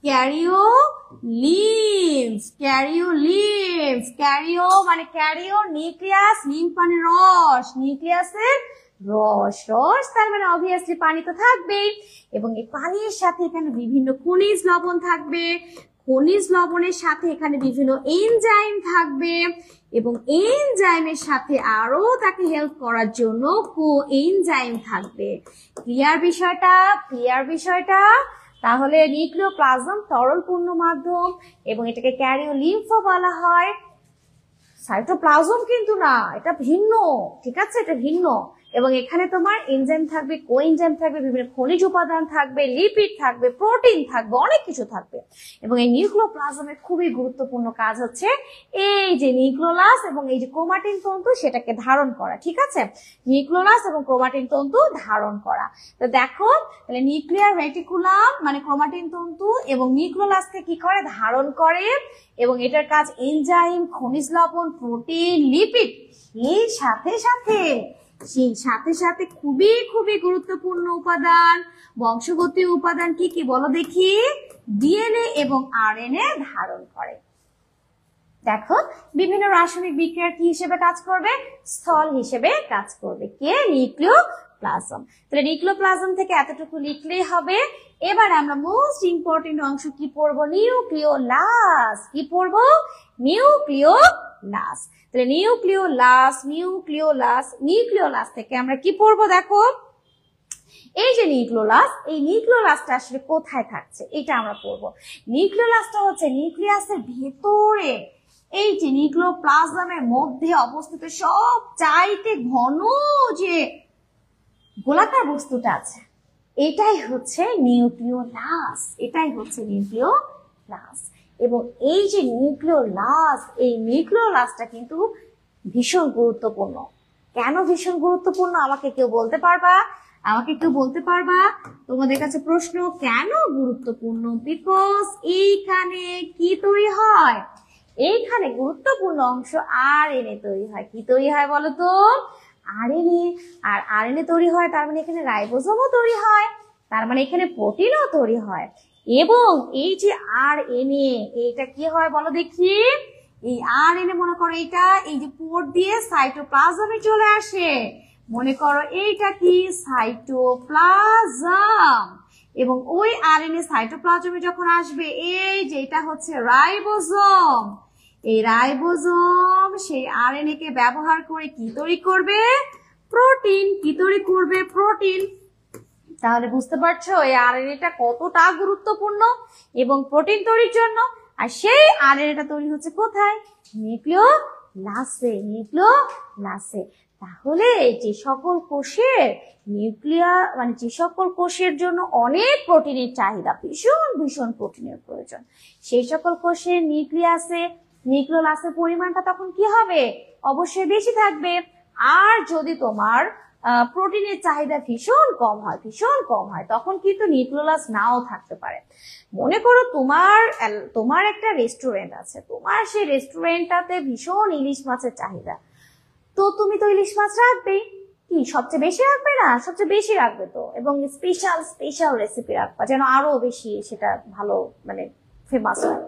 A: ক্যারিওলিম্ফ। ক্যারিওলিম্ফ, ক্যারিও মানে ক্যারিও, নিউক্লিয়াস, লিম্ফ মানে রস, নিউক্লিয়াসের রস। রস তার মানে অবভিয়াসলি পানি তো থাকবেই এবং এই পানির সাথে এখানে বিভিন্ন খনিজ লবণ থাকবে। খনিজ লবণের সাথে এখানে বিভিন্ন এনজাইম থাকবে এবং এনজাইমের সাথে আরো তাকে হেল্প করার জন্য কোএনজাইম থাকবে। ক্লিয়ার বিষয়টা? তাহলে নিউক্লিওপ্লাজম তরল পূর্ণ মাধ্যম এবং এটাকে ক্যারিওলিম্ফ বলা হয়। সাইটোপ্লাজম কিন্তু না, এটা ভিন্ন, ঠিক আছে? এটা ভিন্ন। এবং এখানে তোমার এনজাইম থাকবে, কোএনজাইম থাকবে, বিভিন্ন খনিজ উপাদান থাকবে, লিপিড থাকবে, প্রোটিন থাকবে, অনেক কিছু থাকবে। এবং এই নিউক্লিওপ্লাজমের খুবই গুরুত্বপূর্ণ কাজ হচ্ছে এই যে নিউক্লিওলাস এবং এই যে ক্রোমাটিন তন্তু সেটাকে ধারণ করা, ঠিক আছে? নিউক্লিওলাস এবং ক্রোমাটিন তন্তু ধারণ করা। তো দেখো, তাহলে নিউক্লিয়ার রেটিকুলাম মানে ক্রোমাটিন তন্তু এবং নিউক্লিওলাসকে কি করে? ধারণ করে। এবং এটার কাজ এনজাইম, খনিজ লবণ, প্রোটিন, লিপিড, এই সাথে সাথে খুবই গুরুত্বপূর্ণ উপাদান, বংশগত উপাদান কি কি বলো দেখি? ডিএনএ এবং আরএনএ ধারণ করে। দেখো, বিভিন্ন রাসায়নিক বিক্রিয়া কি হিসেবে কাজ করবে? স্থল হিসেবে কাজ করবে। কে? নিউক্লিওপ্লাজম। তাহলে নিউক্লিওপ্লাজম থেকে এতটুকু লিখলেই হবে। এবার আমরা মোস্ট ইম্পর্টেন্ট অংশ কি পড়বো? নিউক্লিওলাস। কি পড়বো? নিউক্লিওলাস। তাহলে নিউক্লিওলাস থেকে আমরা কি পড়বো? দেখো, এই যে নিউক্লিওলাস, এই নিউক্লিওলাসটা আসলে কোথায় থাকছে এটা আমরা পড়বো। নিউক্লিওলাসটা হচ্ছে নিউক্লিয়াসের ভেতরে, এই যে নিউক্লিওপ্লাজমের মধ্যে অবস্থিত সব চাইতে ঘন যে গোলাকার বস্তুটা আছে, এটাই হচ্ছে নিউক্লিওলাস। এবং এই যে নিউক্লিওলাস, এই নিউক্লিওলাসটা কিন্তু ভীষণ গুরুত্বপূর্ণ। কেন ভীষণ গুরুত্বপূর্ণ আমাকে কেউ বলতে পারবা? তোমাদের কাছে প্রশ্ন, কেন গুরুত্বপূর্ণ? বিকজ এইখানে কি তৈরি হয়? এইখানে গুরুত্বপূর্ণ অংশ আরএনএ তৈরি হয়। কি তৈরি হয় বলো তো? আরএনএ। আর আরএনএ তৈরি হয় তার মানে এখানে রাইবোজোমও তৈরি হয়, তার মানে এখানে প্রোটিনও তৈরি হয়। এবং এই যে আরএনএ, এইটা কি হয় বলো দেখি? এই আরএনএ মনে করো এটা এই যে পোর্ট দিয়ে সাইটোপ্লাজমে চলে আসে। মনে করো এইটা কি? সাইটোপ্লাজম। এবং ওই আরএনএ সাইটোপ্লাজমে যখন আসবে, এই যে এটা হচ্ছে রাইবোজোম, এই রাইবোজোম সেই আরএনএ কে ব্যবহার করে কি তৈরি করবে? প্রোটিন। কি তৈরি করবে? প্রোটিন। তাহলে বুঝতে পারছো এই আরএনএটা কতটা গুরুত্বপূর্ণ এবং প্রোটিন তৈরির জন্য। আর সেই আরএনএটা তৈরি হচ্ছে কোথায়? নিউক্লিওলাসে। নিউক্লিওলাসে। তাহলে যে সকল কোষের যে সকল কোষের জন্য অনেক প্রোটিনের চাহিদা, ভীষণ ভীষণ প্রোটিনের প্রয়োজন, সেই সকল কোষের নিউক্লিওলাসের পরিমাণটা তখন কি হবে? অবশ্যই বেশি থাকবে। আর যদি তোমার প্রোটিনের চাহিদা ভীষণ কম হয় তখন কিন্তু নিউক্লিওলাস নাও থাকতে পারে। মনে করো তোমার একটা রেস্টুরেন্ট আছে, তোমার সেই রেস্টুরেন্টটাতে ভীষণ ইলিশ মাছের চাহিদা, তো তুমি তো ইলিশ মাছ রাখবেই। কি সবচেয়ে বেশি রাখবে না? সবচেয়ে বেশি রাখবে তো, এবং স্পেশাল রেসিপি রাখবা যেন আরো বেশি সেটা ভালো ফেমাস হয়।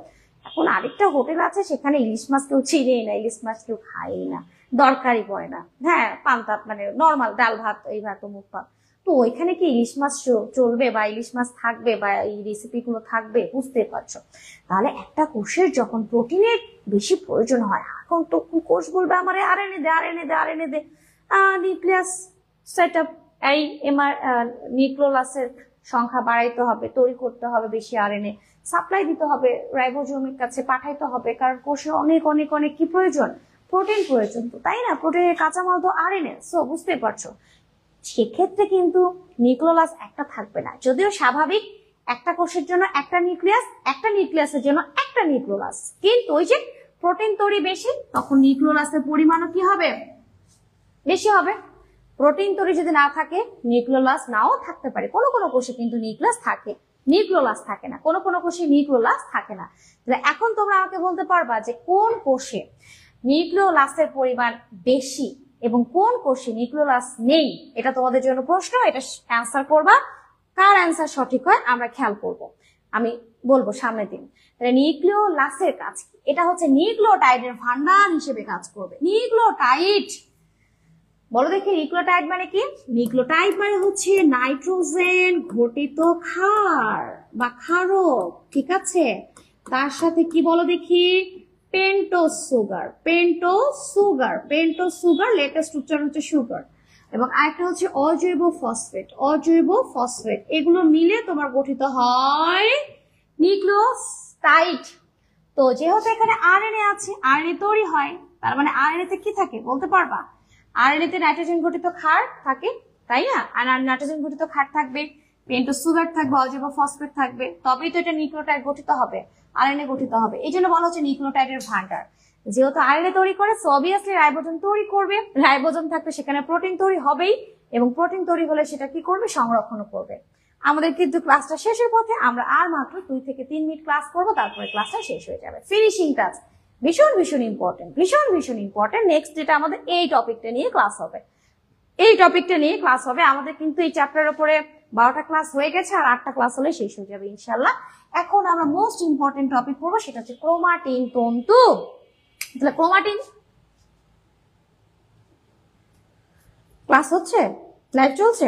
A: এখন আরেকটা হোটেল আছে, সেখানে ইলিশ মাছ কেউ চিনেই না, ইলিশ মাছ কেউ খায়ই না, দরকারই পড়ে না। হ্যাঁ, পান্তা নর্মাল ডাল ভাত, এই ভাত মুখ ভাত, তো ওইখানে কি ইলিশ মাছ চলবে বা ইলিশ মাছ থাকবে বা এই রেসিপি গুলো থাকবে? বুঝতে পারছো? তাহলে একটা কোষের যখন প্রোটিনের বেশি প্রয়োজন হয়, এখন তো কোষ বলবে আমার আরএনএ দে, নিউক্লিয়াস সেটআপ, এই নিউক্লিওলাসের সংখ্যা বাড়াইতে হবে, তৈরি করতে হবে বেশি আরএনএ, সাপ্লাই দিতে হবে, রাইবোজোমের কাছে পাঠাইতে হবে, কারণ কোষে অনেক অনেক অনেক কি প্রয়োজন? প্রোটিন প্রয়োজন, তো তাই না? প্রোটিনের কাঁচামাল তো আরএনএ। সো বুঝতে পারছো, সেক্ষেত্রে কিন্তু নিউক্লিওলাস একটা থাকবে না, যদিও স্বাভাবিক একটা কোষের জন্য একটা নিউক্লিয়াস, একটা নিউক্লিয়াসের জন্য একটা নিউক্লিওলাস, কিন্তু ওই যে প্রোটিন তৈরি বেশি, তখন নিউক্লিওলাসের পরিমাণও কি হবে? বেশি হবে। প্রোটিন তৈরি যদি না থাকে, নিউক্লিওলাস নাও থাকতে পারে। কোনো কোনো কোষে কিন্তু নিউক্লিয়াস থাকে, নিউক্লিওলাস থাকে না, কোনো কোনো কোষে নিউক্লিওলাস থাকে না। তাহলে এখন তোমরা আমাকে বলতে পারবা যে কোন কোষে নিউক্লিওলাসের পরিমাণ বেশি এবং কোন কোষে নিউক্লিওলাস নেই? এটা তোমাদের জন্য প্রশ্ন, এটা অ্যান্সার করবা। কার অ্যান্সার সঠিক হয় আমরা খেয়াল করব, আমি বলবো সামনের দিন। তাহলে নিউক্লিওলাসের কাজ কি? এটা হচ্ছে নিউক্লিওটাইডের ভান্ডার হিসেবে কাজ করবে। নিউক্লিওটাইড, বলো দেখি নিউক্লিওটাইড মানে কি? নিউক্লিওটাইড মানে হচ্ছে নাইট্রোজেন ঘটিত ক্ষার বা ক্ষারক, ঠিক আছে? তার সাথে কি বলো দেখি? পেন্টোজ সুগার, লেটেস্ট উচ্চারণ হচ্ছে সুগার, এবং আরেকটা হচ্ছে অজৈব ফসফেট, এগুলো মিলে তোমার গঠিত হয় নিউক্লিওটাইড। তো যেহেতু এখানে আরএনএ আছে, আরএনএ তৈরি হয়, তার মানে আরএনএ তে কি থাকে বলতে পারবা? আরএনএ তে নাইট্রোজেন ঘটিত ক্ষার থাকে, তাই না? আর নাইট্রোজেন ঘটিত ক্ষার থাকবে, পেন্টোজ সুগার থাকবে, অজৈব ফসফেট থাকবে, তবেই তো এটা নিউক্লিওটাইড গঠিত হবে, আরএনএ গঠিত হবে। এই জন্য বলা হচ্ছে নিউক্লিওটাইডের ভান্ডার। যেহেতু আরএনএ তৈরি করে, সো অবভিয়াসলি রাইবোজোম তৈরি করবে, রাইবোজোম থাকলে সেখানে প্রোটিন তৈরি হবেই, এবং প্রোটিন তৈরি হলে সেটা কি করবে? সংরক্ষণ করবে। আমাদের কিন্তু ক্লাসটা শেষের পথে, আমরা আর মাত্র 2 থেকে 3 মিনিট ক্লাস করবো, তারপরে ক্লাসটা শেষ হয়ে যাবে। ফিনিশিং টাচ ভীষণ ভীষণ ইম্পর্টেন্ট। নেক্সট যেটা আমাদের এই টপিকটা নিয়ে ক্লাস হবে, আমাদের কিন্তু এই চ্যাপ্টারের উপরে 12টা ক্লাস হয়ে গেছে, আর 8টা ক্লাস হলে শেষ হয়ে যাবে ইনশাল্লাহ। এখন আমরা মোস্ট ইম্পর্টেন্ট টপিক পড়বো, সেটা হচ্ছে ক্রোমাটিন তন্তু। তাহলে ক্রোমাটিন ক্লাস হচ্ছে, লাইভ চলছে?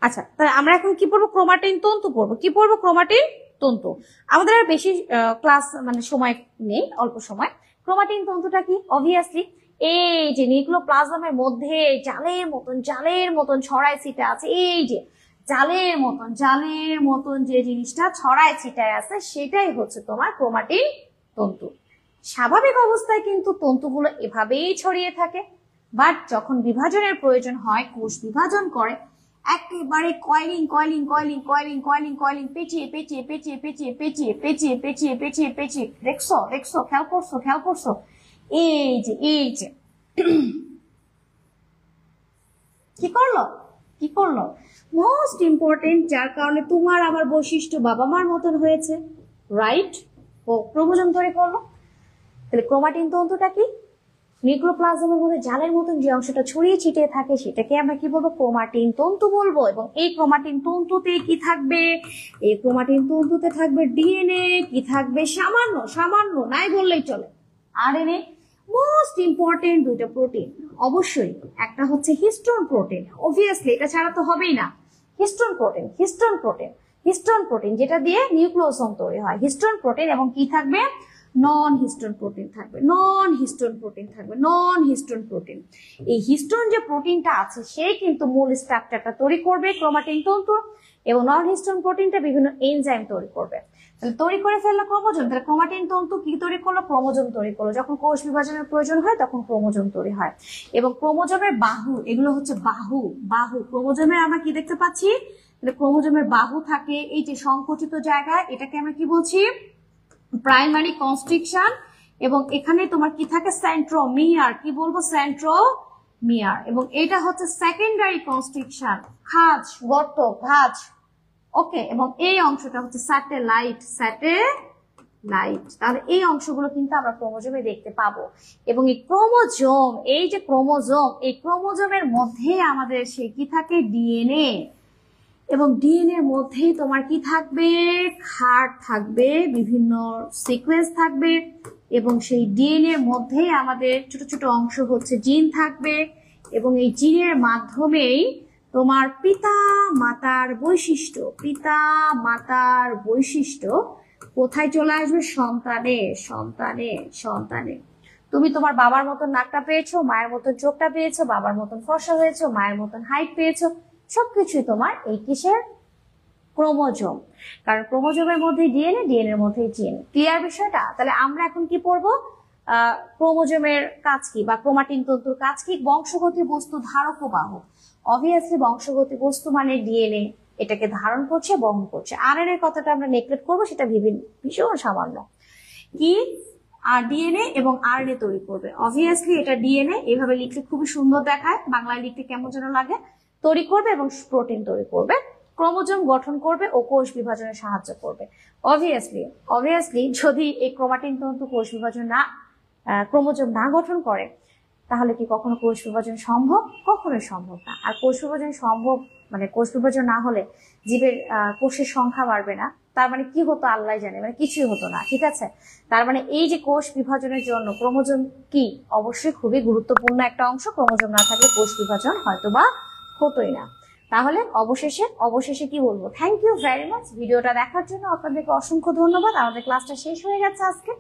A: আচ্ছা, তাহলে আমরা এখন কি পড়বো? ক্রোমাটিন তন্তু পড়বো। কি পড়বো? ক্রোমাটিন তন্তু। আমাদের আর বেশি ক্লাস সময় নেই, অল্প সময়। ক্রোমাটিন তন্তুটা কি? অবভিয়াসলি এই যে নিউক্লিওপ্লাজমের মধ্যে জালের মতন ছড়ায় ছিটায় আছে, এই যে জালের মতন যে জিনিসটা ছড়ায় ছিটায় আছে, সেটাই হচ্ছে তোমার ক্রোমাটিন তন্তু। স্বাভাবিক অবস্থায় কিন্তু তন্তুগুলো এভাবেই ছড়িয়ে থাকে, বাট যখন বিভাজনের প্রয়োজন হয়, কোষ বিভাজন করে, একেবারে কয়েলিং, পেঁচিয়ে। দেখছো, খেয়াল করছো? এই যে কি করলো? মোস্ট ইম্পর্টেন্ট, যার কারণে তোমার আমার বৈশিষ্ট্য বাবা মার মতন হয়েছে, রাইট? ও ক্রোমোজোম তৈরি করলো। তাহলে ক্রোমাটিন তন্তুটা কি? নিউক্লিওপ্লাজমের মধ্যে জালের মতন যে অংশটা ছড়িয়ে ছিটিয়ে থাকে, সেটাকে আমরা কি বলবো? ক্রোমাটিন তন্তু বলবো। এবং এই ক্রোমাটিন তন্তুতে কি থাকবে? এই ক্রোমাটিন তন্তুতে থাকবে ডিএনএ, কি থাকবে? সামান্য নাই বললেই চলে, আরএনএ। মোস্ট ইম্পর্টেন্ট দুইটা প্রোটিন অবশ্যই, একটা হচ্ছে হিস্টোন প্রোটিন, অবভিয়াসলি এটা ছাড়া তো হবেই না। Histone protein, histone protein, histone protein যেটা দিয়ে নিউক্লিওসোম তৈরি হয়, হিস্টোন প্রোটিন। এবং কি থাকবে? নন হিস্টোন প্রোটিন থাকবে, নন হিস্টোন প্রোটিন থাকবে, নন হিস্টোন প্রোটিন। এই হিস্টোন যে প্রোটিনটা আছে সেই কিন্তু মূল স্ট্রাকচারটা তৈরি করবে ক্রোমাটিন তন্তু, এবং নন হিস্টোন প্রোটিনটা বিভিন্ন এনজাইম তৈরি করবে। তাহলে তৈরি করে ফেললো ক্রোমোজোম, তাহলে ক্রোমাটিন তন্তু কি তৈরি করলো? ক্রোমোজোম তৈরি করলো। যখন কোষ বিভাজনের প্রয়োজন হয় তখন ক্রোমোজোম তৈরি হয়। এবং ক্রোমোজোমের বাহু, এগুলো হচ্ছে বাহু, বাহু ক্রোমোজোমের আমরা কি দেখতে পাচ্ছি? ক্রোমোজোমের বাহু থাকে, এই যে সংকুচিত জায়গা, এটাকে আমরা কি বলছি? Primary constriction. এবং এখানে তোমার কি থাকে? সেন্ট্রোমিয়ার, কি বলবো? সেন্ট্রোমিয়ার। এবং এটা হচ্ছে সেকেন্ডারি কনস্ট্রিকশন, খাঁজ, গর্ত, ভাঁজ। ওকে, এবং এই অংশটা হচ্ছে স্যাটেলাইট, স্যাটেলাইট। তাহলে এই অংশগুলো কিন্তু আমরা ক্রোমোজোমে দেখতে পাবো। এবং এই ক্রোমোজোম, এই যে ক্রোমোজোম, এই ক্রোমোজোমের মধ্যে আমাদের সে কি থাকে? ডিএনএ। এবং ডিএনএ এর মধ্যেই তোমার কি থাকবে? খাট থাকবে, বিভিন্ন সিকোয়েন্স থাকবে। এবং সেই ডিএনএ এর মধ্যেই আমাদের ছোট ছোট অংশ হচ্ছে জিন থাকবে। এবং এই জিনের মাধ্যমেই তোমার পিতা মাতার বৈশিষ্ট্য, পিতা মাতার বৈশিষ্ট্য কোথায় চলে আসবে? সন্তানে, সন্তানে, সন্তানে। তুমি তোমার বাবার মতন নাকটা পেয়েছো, মায়ের মতন চোখটা পেয়েছো, বাবার মতন ফর্সা হয়েছো, মায়ের মতন হাইট পেয়েছো, সবকিছুই তোমার এই কিসের? ক্রোমোজোম। কারণ ক্রোমোজোমের মধ্যে ডিএনএ, ডিএনএ এর মধ্যে জিন। ক্লিয়ার বিষয়টা? তাহলে আমরা এখন কি পড়বো? ক্রোমোজোমের কাজ কি বা ক্রোমাটিন তন্তুর কাজ কি? বংশগতি বস্তু ধারক ও বাহক। অবভিয়াসলি বংশগতি বস্তু মানে ডিএনএ, এটাকে ধারণ করছে, বহন করছে। আরএনএ কথাটা আমরা নেগলেক্ট করবো, সেটা ভীষণ সামান্য। কি? আর ডিএনএ এবং আরএনএ তৈরি করবে। অবভিয়াসলি এটা ডিএনএ, এভাবে লিখলে খুবই সুন্দর দেখায়, বাংলায় লিখতে কেমন যেন লাগে। তৈরি করবে এবং প্রোটিন তৈরি করবে, ক্রোমোজোম গঠন করবে ও কোষ বিভাজনে সাহায্য করবে। অবভিয়াসলি যদি এই ক্রোমাটিন তন্তু কোষ বিভাজন না, ক্রোমোজোম না গঠন করে, তাহলে কি কখনো কোষ বিভাজন সম্ভব? কখনোই সম্ভব না। আর কোষ বিভাজন সম্ভব মানে কোষ বিভাজন না হলে জীবের কোষের সংখ্যা বাড়বে না। তার মানে কি হতো আল্লাহ জানে, মানে কিছুই হতো না। ঠিক আছে? তার মানে এই যে কোষ বিভাজনের জন্য ক্রোমোজোম কি অবশ্যই খুবই গুরুত্বপূর্ণ একটা অংশ। ক্রোমোজোম না থাকলে কোষ বিভাজন হয়তো বা হতোই না। তাহলে অবশেষে কি বলবো? থ্যাংক ইউ ভেরি মাচ ভিডিওটা দেখার জন্য। আপনাদেরকে অসংখ্য ধন্যবাদ। আমাদের ক্লাসটা শেষ হয়ে গেছে আজকে।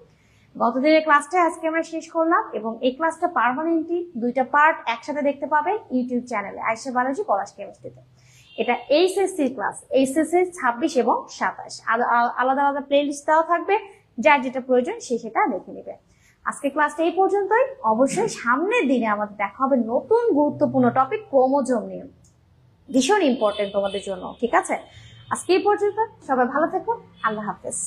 A: গতদিনের ক্লাসটা আজকে আমরা শেষ করলাম, এবং এই ক্লাসটা পার্মানেন্টলি দুইটা পার্ট একসাথে দেখতে পাবেন ইউটিউব চ্যানেলে আয়েশা বালাজি পলাশ কেমিস্ট্রিতে। এটা এইচএসসি ক্লাস, এইচএসসি 26 এবং 27 আলাদা আলাদা প্লেলিস্ট দেওয়া থাকবে, যার যেটা প্রয়োজন সে সেটা দেখে নেবে। আজকে ক্লাসটা এই পর্যন্তই। অবশ্যই সামনের দিনে আমাদের দেখা হবে নতুন গুরুত্বপূর্ণ টপিক ক্রোমোজোম নিয়ে, ভীষণ ইম্পর্টেন্ট তোমাদের জন্য। ঠিক আছে? আজকে এই পর্যন্ত, সবাই ভালো থেকো, আল্লাহ হাফেজ।